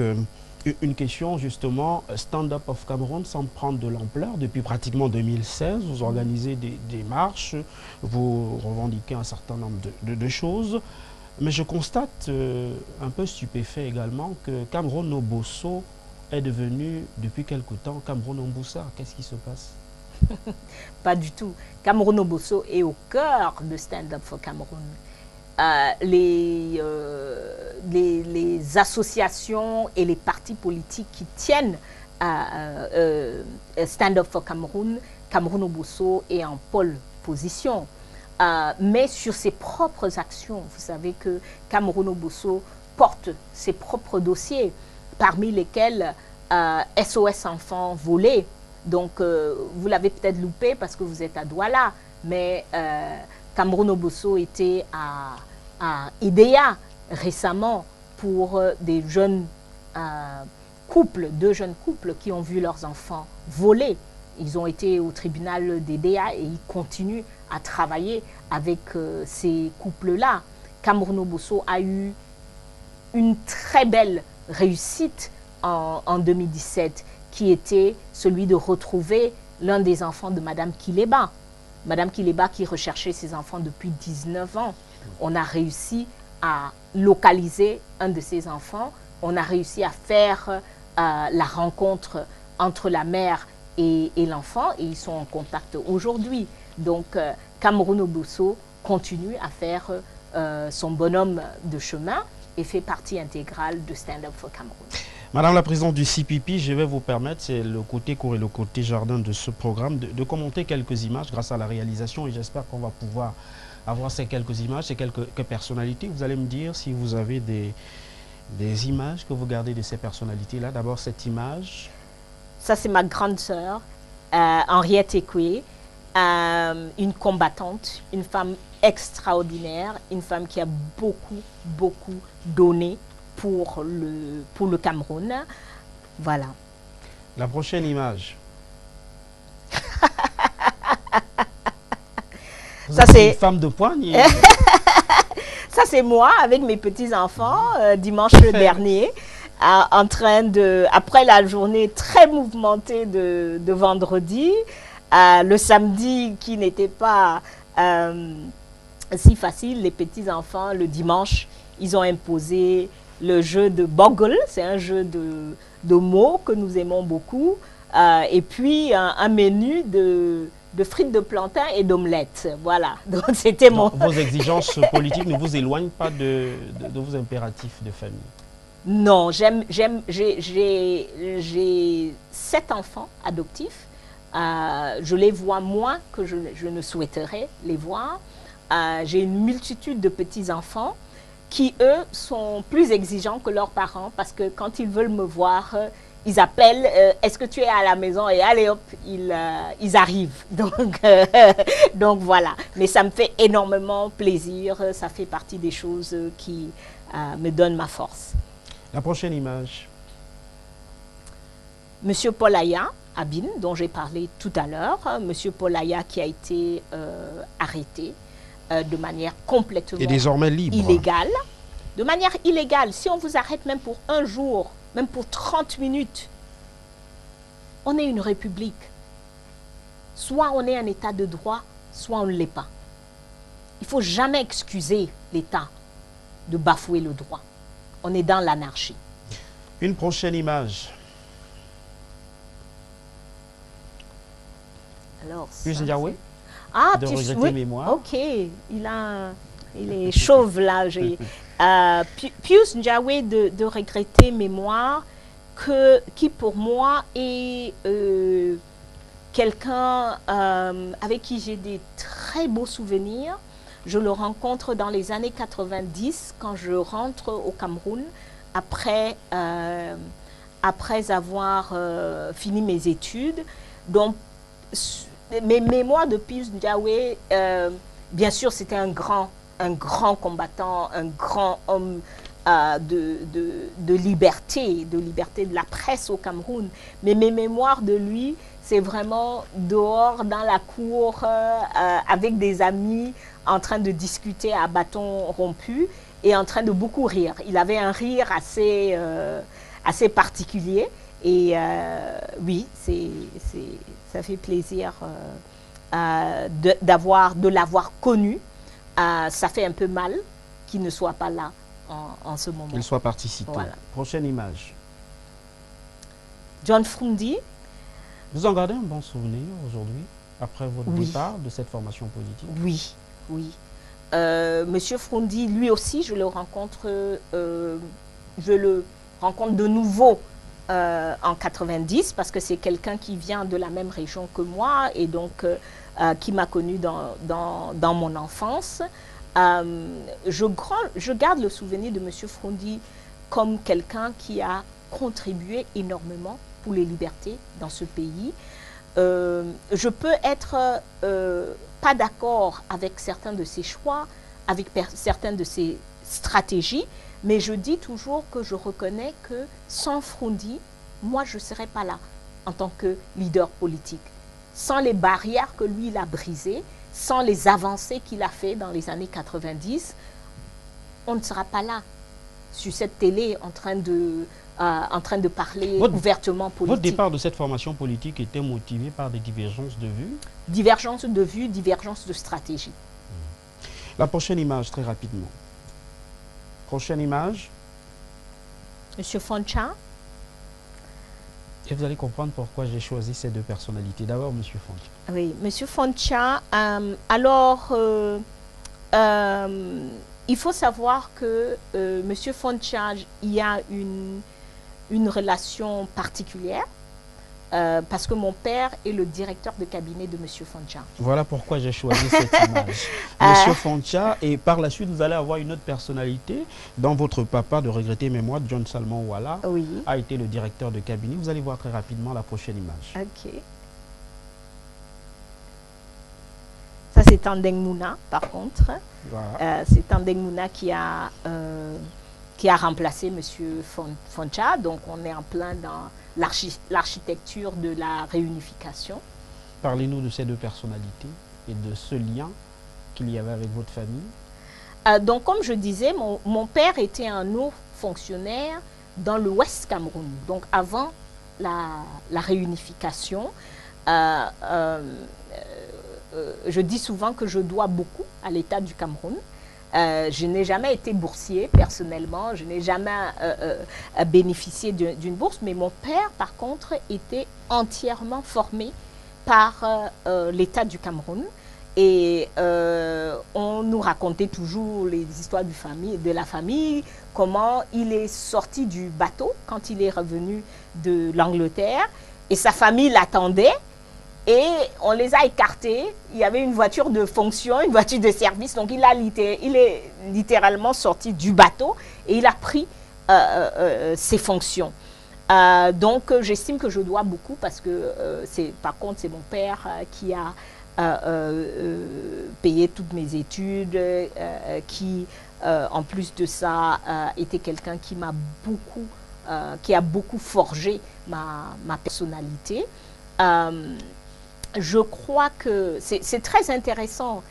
une question justement. Stand Up of Cameroun semble prendre de l'ampleur depuis pratiquement 2016. Vous organisez des marches, vous revendiquez un certain nombre de choses. Mais je constate, un peu stupéfait également, que Cameroun Obosso est devenu, depuis quelque temps, Cameroun Omboussa. Qu'est-ce qui se passe? Pas du tout. Cameroun Obosso est au cœur de Stand Up for Cameroun. Les associations et les partis politiques qui tiennent à Stand Up for Cameroun, Cameroun Obosso est en pole position. Mais sur ses propres actions, vous savez que Cameroun Obosso porte ses propres dossiers, parmi lesquels SOS Enfants volés. Donc, vous l'avez peut-être loupé parce que vous êtes à Douala, mais Cameroun Obosso était à IDEA récemment pour des jeunes couples, deux jeunes couples qui ont vu leurs enfants volés. Ils ont été au tribunal d'IDEA et ils continuent à travailler avec ces couples-là. Cameroun Obosso a eu une très belle réussite en 2017, qui était celui de retrouver l'un des enfants de Madame Kileba. Madame Kileba qui recherchait ses enfants depuis 19 ans. On a réussi à localiser un de ses enfants. On a réussi à faire la rencontre entre la mère et l'enfant et ils sont en contact aujourd'hui. Donc Cameroun Obosso continue à faire son bonhomme de chemin et fait partie intégrale de Stand Up for Cameroun. Madame la Présidente du CPP, je vais vous permettre, c'est le côté cours et le côté jardin de ce programme, de commenter quelques images grâce à la réalisation et j'espère qu'on va pouvoir avoir ces quelques images, ces quelques personnalités. Vous allez me dire si vous avez des images que vous gardez de ces personnalités-là. D'abord cette image. Ça c'est ma grande sœur, Henriette Ekwe, une combattante, une femme extraordinaire, une femme qui a beaucoup donné pour le Cameroun. Voilà. La prochaine image. Ça c'est une femme de poigne. Ça c'est moi avec mes petits-enfants dimanche dernier, en train de, après la journée très mouvementée de vendredi, le samedi qui n'était pas si facile, les petits-enfants, le dimanche, ils ont imposé le jeu de Bogle, c'est un jeu de mots que nous aimons beaucoup, et puis un menu de frites de plantain et d'omelettes. Voilà, donc c'était mon... Vos exigences politiques ne vous éloignent pas de vos impératifs de famille? Non, j'ai 7 enfants adoptifs. Je les vois moins que je ne souhaiterais les voir. J'ai une multitude de petits-enfants qui, eux, sont plus exigeants que leurs parents parce que quand ils veulent me voir, ils appellent, est-ce que tu es à la maison? Et allez hop, ils arrivent. Donc voilà, mais ça me fait énormément plaisir, ça fait partie des choses qui me donnent ma force. La prochaine image. Monsieur Paul Aya Abine, dont j'ai parlé tout à l'heure, Monsieur Paul Aya qui a été arrêté de manière complètement et désormais libre. Illégale. De manière illégale, si on vous arrête même pour un jour, même pour 30 minutes, on est une république. Soit on est un état de droit, soit on ne l'est pas. Il ne faut jamais excuser l'État de bafouer le droit. On est dans l'anarchie. Une prochaine image. Alors, Pius Ndiaye, de regretter mémoire. Ok, il est chauve là. Pius Ndiaye de regretter mémoire, qui pour moi est quelqu'un avec qui j'ai des très beaux souvenirs. Je le rencontre dans les années 90 quand je rentre au Cameroun après avoir fini mes études. Donc, mes mémoires de Pius Ndiaye, bien sûr, c'était un grand combattant, un grand homme de liberté de la presse au Cameroun. Mais mes mémoires de lui, c'est vraiment dehors, dans la cour, avec des amis, en train de discuter à bâton rompu et en train de beaucoup rire. Il avait un rire assez particulier. Et oui, ça fait plaisir de l'avoir connu. Ça fait un peu mal qu'il ne soit pas là en ce moment. Qu'il soit participé. Voilà. Prochaine image. John Froundi. Vous en gardez un bon souvenir aujourd'hui, après votre départ de cette formation politique? Oui, oui. Monsieur Froundi, lui aussi, je le rencontre de nouveau en 90, parce que c'est quelqu'un qui vient de la même région que moi et donc qui m'a connue dans mon enfance. Je garde le souvenir de monsieur Froundi comme quelqu'un qui a contribué énormément pour les libertés dans ce pays. Je peux être pas d'accord avec certains de ses choix, avec certaines de ses stratégies, mais je dis toujours que je reconnais que sans Froundi, moi je ne serais pas là en tant que leader politique. Sans les barrières que lui il a brisées, sans les avancées qu'il a fait dans les années 90, on ne sera pas là sur cette télé en train de parler ouvertement politique. Votre départ de cette formation politique était motivé par des divergences de vues? Divergences de vues, divergences de stratégie. La prochaine image, très rapidement. Prochaine image. Monsieur Foncha. Et vous allez comprendre pourquoi j'ai choisi ces deux personnalités. D'abord, monsieur Foncha. Oui, monsieur Foncha. Il faut savoir que monsieur Foncha, il y a une relation particulière parce que mon père est le directeur de cabinet de monsieur Foncha. Voilà pourquoi j'ai choisi cette image. Monsieur Foncha, et par la suite, vous allez avoir une autre personnalité dont votre papa de regretter mémoire, John Salmon Ouala, a été le directeur de cabinet. Vous allez voir très rapidement la prochaine image. Ok. Ça, c'est Tandeng Mouna, par contre. Voilà. C'est Tandeng Mouna qui a remplacé M. Foncha. Donc, on est en plein dans l'architecture de la réunification. Parlez-nous de ces deux personnalités et de ce lien qu'il y avait avec votre famille. Donc, comme je disais, mon père était un haut fonctionnaire dans l'Ouest Cameroun. Donc, avant la réunification, je dis souvent que je dois beaucoup à l'État du Cameroun. Je n'ai jamais été boursier personnellement, je n'ai jamais bénéficié d'une bourse, mais mon père, par contre, était entièrement formé par l'État du Cameroun. Et on nous racontait toujours les histoires de la famille, comment il est sorti du bateau quand il est revenu de l'Angleterre, et sa famille l'attendait. Et on les a écartés. Il y avait une voiture de fonction, une voiture de service. Donc, il est littéralement sorti du bateau et il a pris ses fonctions. Donc, j'estime que je dois beaucoup parce que, par contre, c'est mon père qui a payé toutes mes études, qui, en plus de ça, était quelqu'un qui a beaucoup forgé ma personnalité. Je crois que c'est très intéressant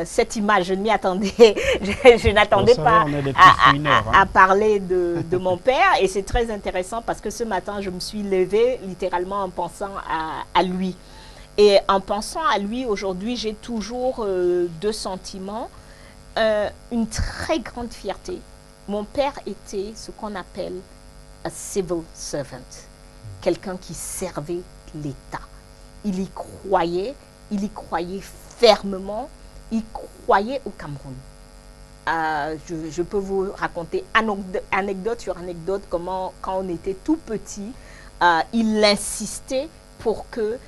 cette image. Je ne m'y attendais, je n'attendais pas à parler de mon père, et c'est très intéressant parce que ce matin je me suis levée littéralement en pensant à lui. Et en pensant à lui aujourd'hui, j'ai toujours deux sentiments. Une très grande fierté. Mon père était ce qu'on appelle un civil servant, quelqu'un qui servait l'État. Il y croyait fermement, il croyait au Cameroun. Je peux vous raconter anecdote sur anecdote comment, quand on était tout petit, il insistait pour que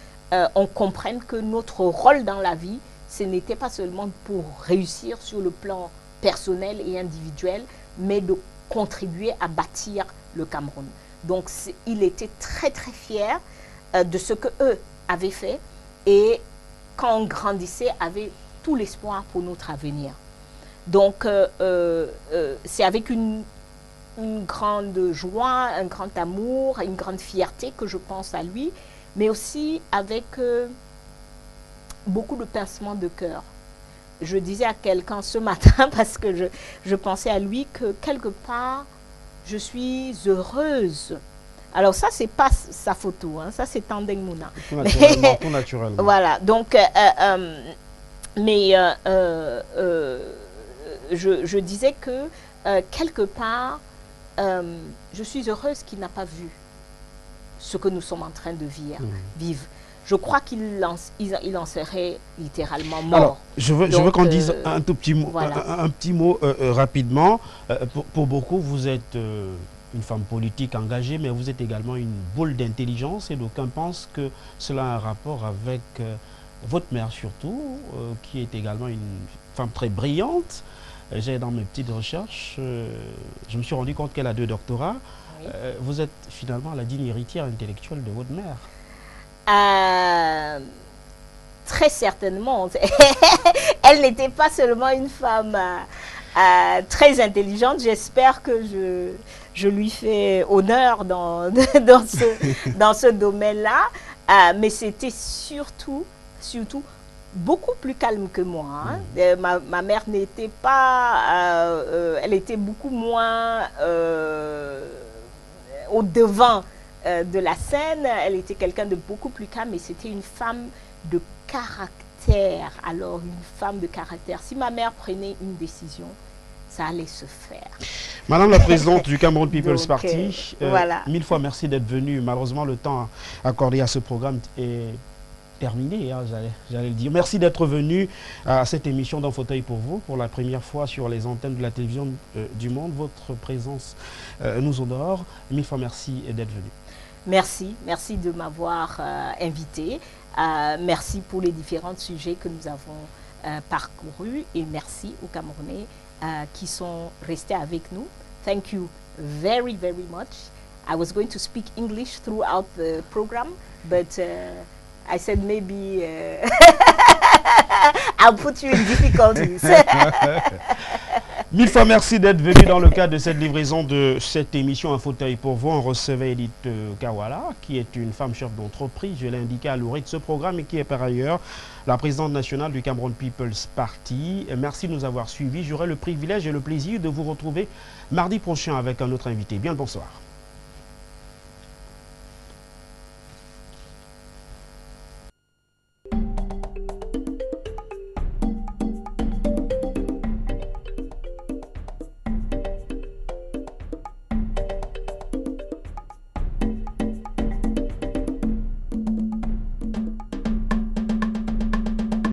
on comprenne que notre rôle dans la vie, ce n'était pas seulement pour réussir sur le plan personnel et individuel, mais de contribuer à bâtir le Cameroun. Donc, il était très, très fier de ce qu'eux avaient fait, et quand on grandissait, avait tout l'espoir pour notre avenir. Donc, c'est avec une une grande joie, un grand amour, une grande fierté que je pense à lui, mais aussi avec beaucoup de pincement de cœur. Je disais à quelqu'un ce matin, parce que je pensais à lui, que quelque part, je suis heureuse. Alors ça, c'est pas sa photo, hein, ça c'est Tandeng Mouna. Tout naturellement, tout naturellement. Voilà, donc, je disais que quelque part, je suis heureuse qu'il n'a pas vu ce que nous sommes en train de vivre. Je crois qu'il en serait littéralement mort. Alors, je veux qu'on dise un tout petit mot, voilà. un petit mot rapidement. Pour beaucoup, vous êtes une femme politique engagée, mais vous êtes également une boule d'intelligence et d'aucuns pensent que cela a un rapport avec votre mère surtout, qui est également une femme très brillante. J'ai dans mes petites recherches, je me suis rendu compte qu'elle a 2 doctorats. Oui. Vous êtes finalement la digne héritière intellectuelle de votre mère. Très certainement. Elle n'était pas seulement une femme très intelligente. J'espère que je lui fais honneur dans ce domaine-là. Mais c'était surtout beaucoup plus calme que moi. Hein. Ma mère n'était pas... elle était beaucoup moins au devant de la scène. Elle était quelqu'un de beaucoup plus calme, mais c'était une femme de caractère. Alors, une femme de caractère. Si ma mère prenait une décision, ça allait se faire. Madame la présidente du Cameroun People's Party, voilà. 1000 fois merci d'être venue. Malheureusement, le temps accordé à ce programme est terminé, hein, j'allais le dire. Merci d'être venu à cette émission d'Un fauteuil pour vous, pour la première fois sur les antennes de la télévision du monde. Votre présence nous honore. 1000 fois merci d'être venu. Merci de m'avoir invité. Merci pour les différents sujets que nous avons parcourus et merci aux Camerounais qui sont restés avec nous. Thank you very, very much. I was going to speak English throughout the program, but I said maybe I'll put you in difficulties. 1000 fois merci d'être venu dans le cadre de cette livraison de cette émission Un fauteuil pour vous. On recevait Edith Kawala, qui est une femme chef d'entreprise, je l'ai indiqué à l'origine de ce programme, et qui est par ailleurs la présidente nationale du Cameroun People's Party. Merci de nous avoir suivis. J'aurai le privilège et le plaisir de vous retrouver mardi prochain avec un autre invité. Bien le bonsoir.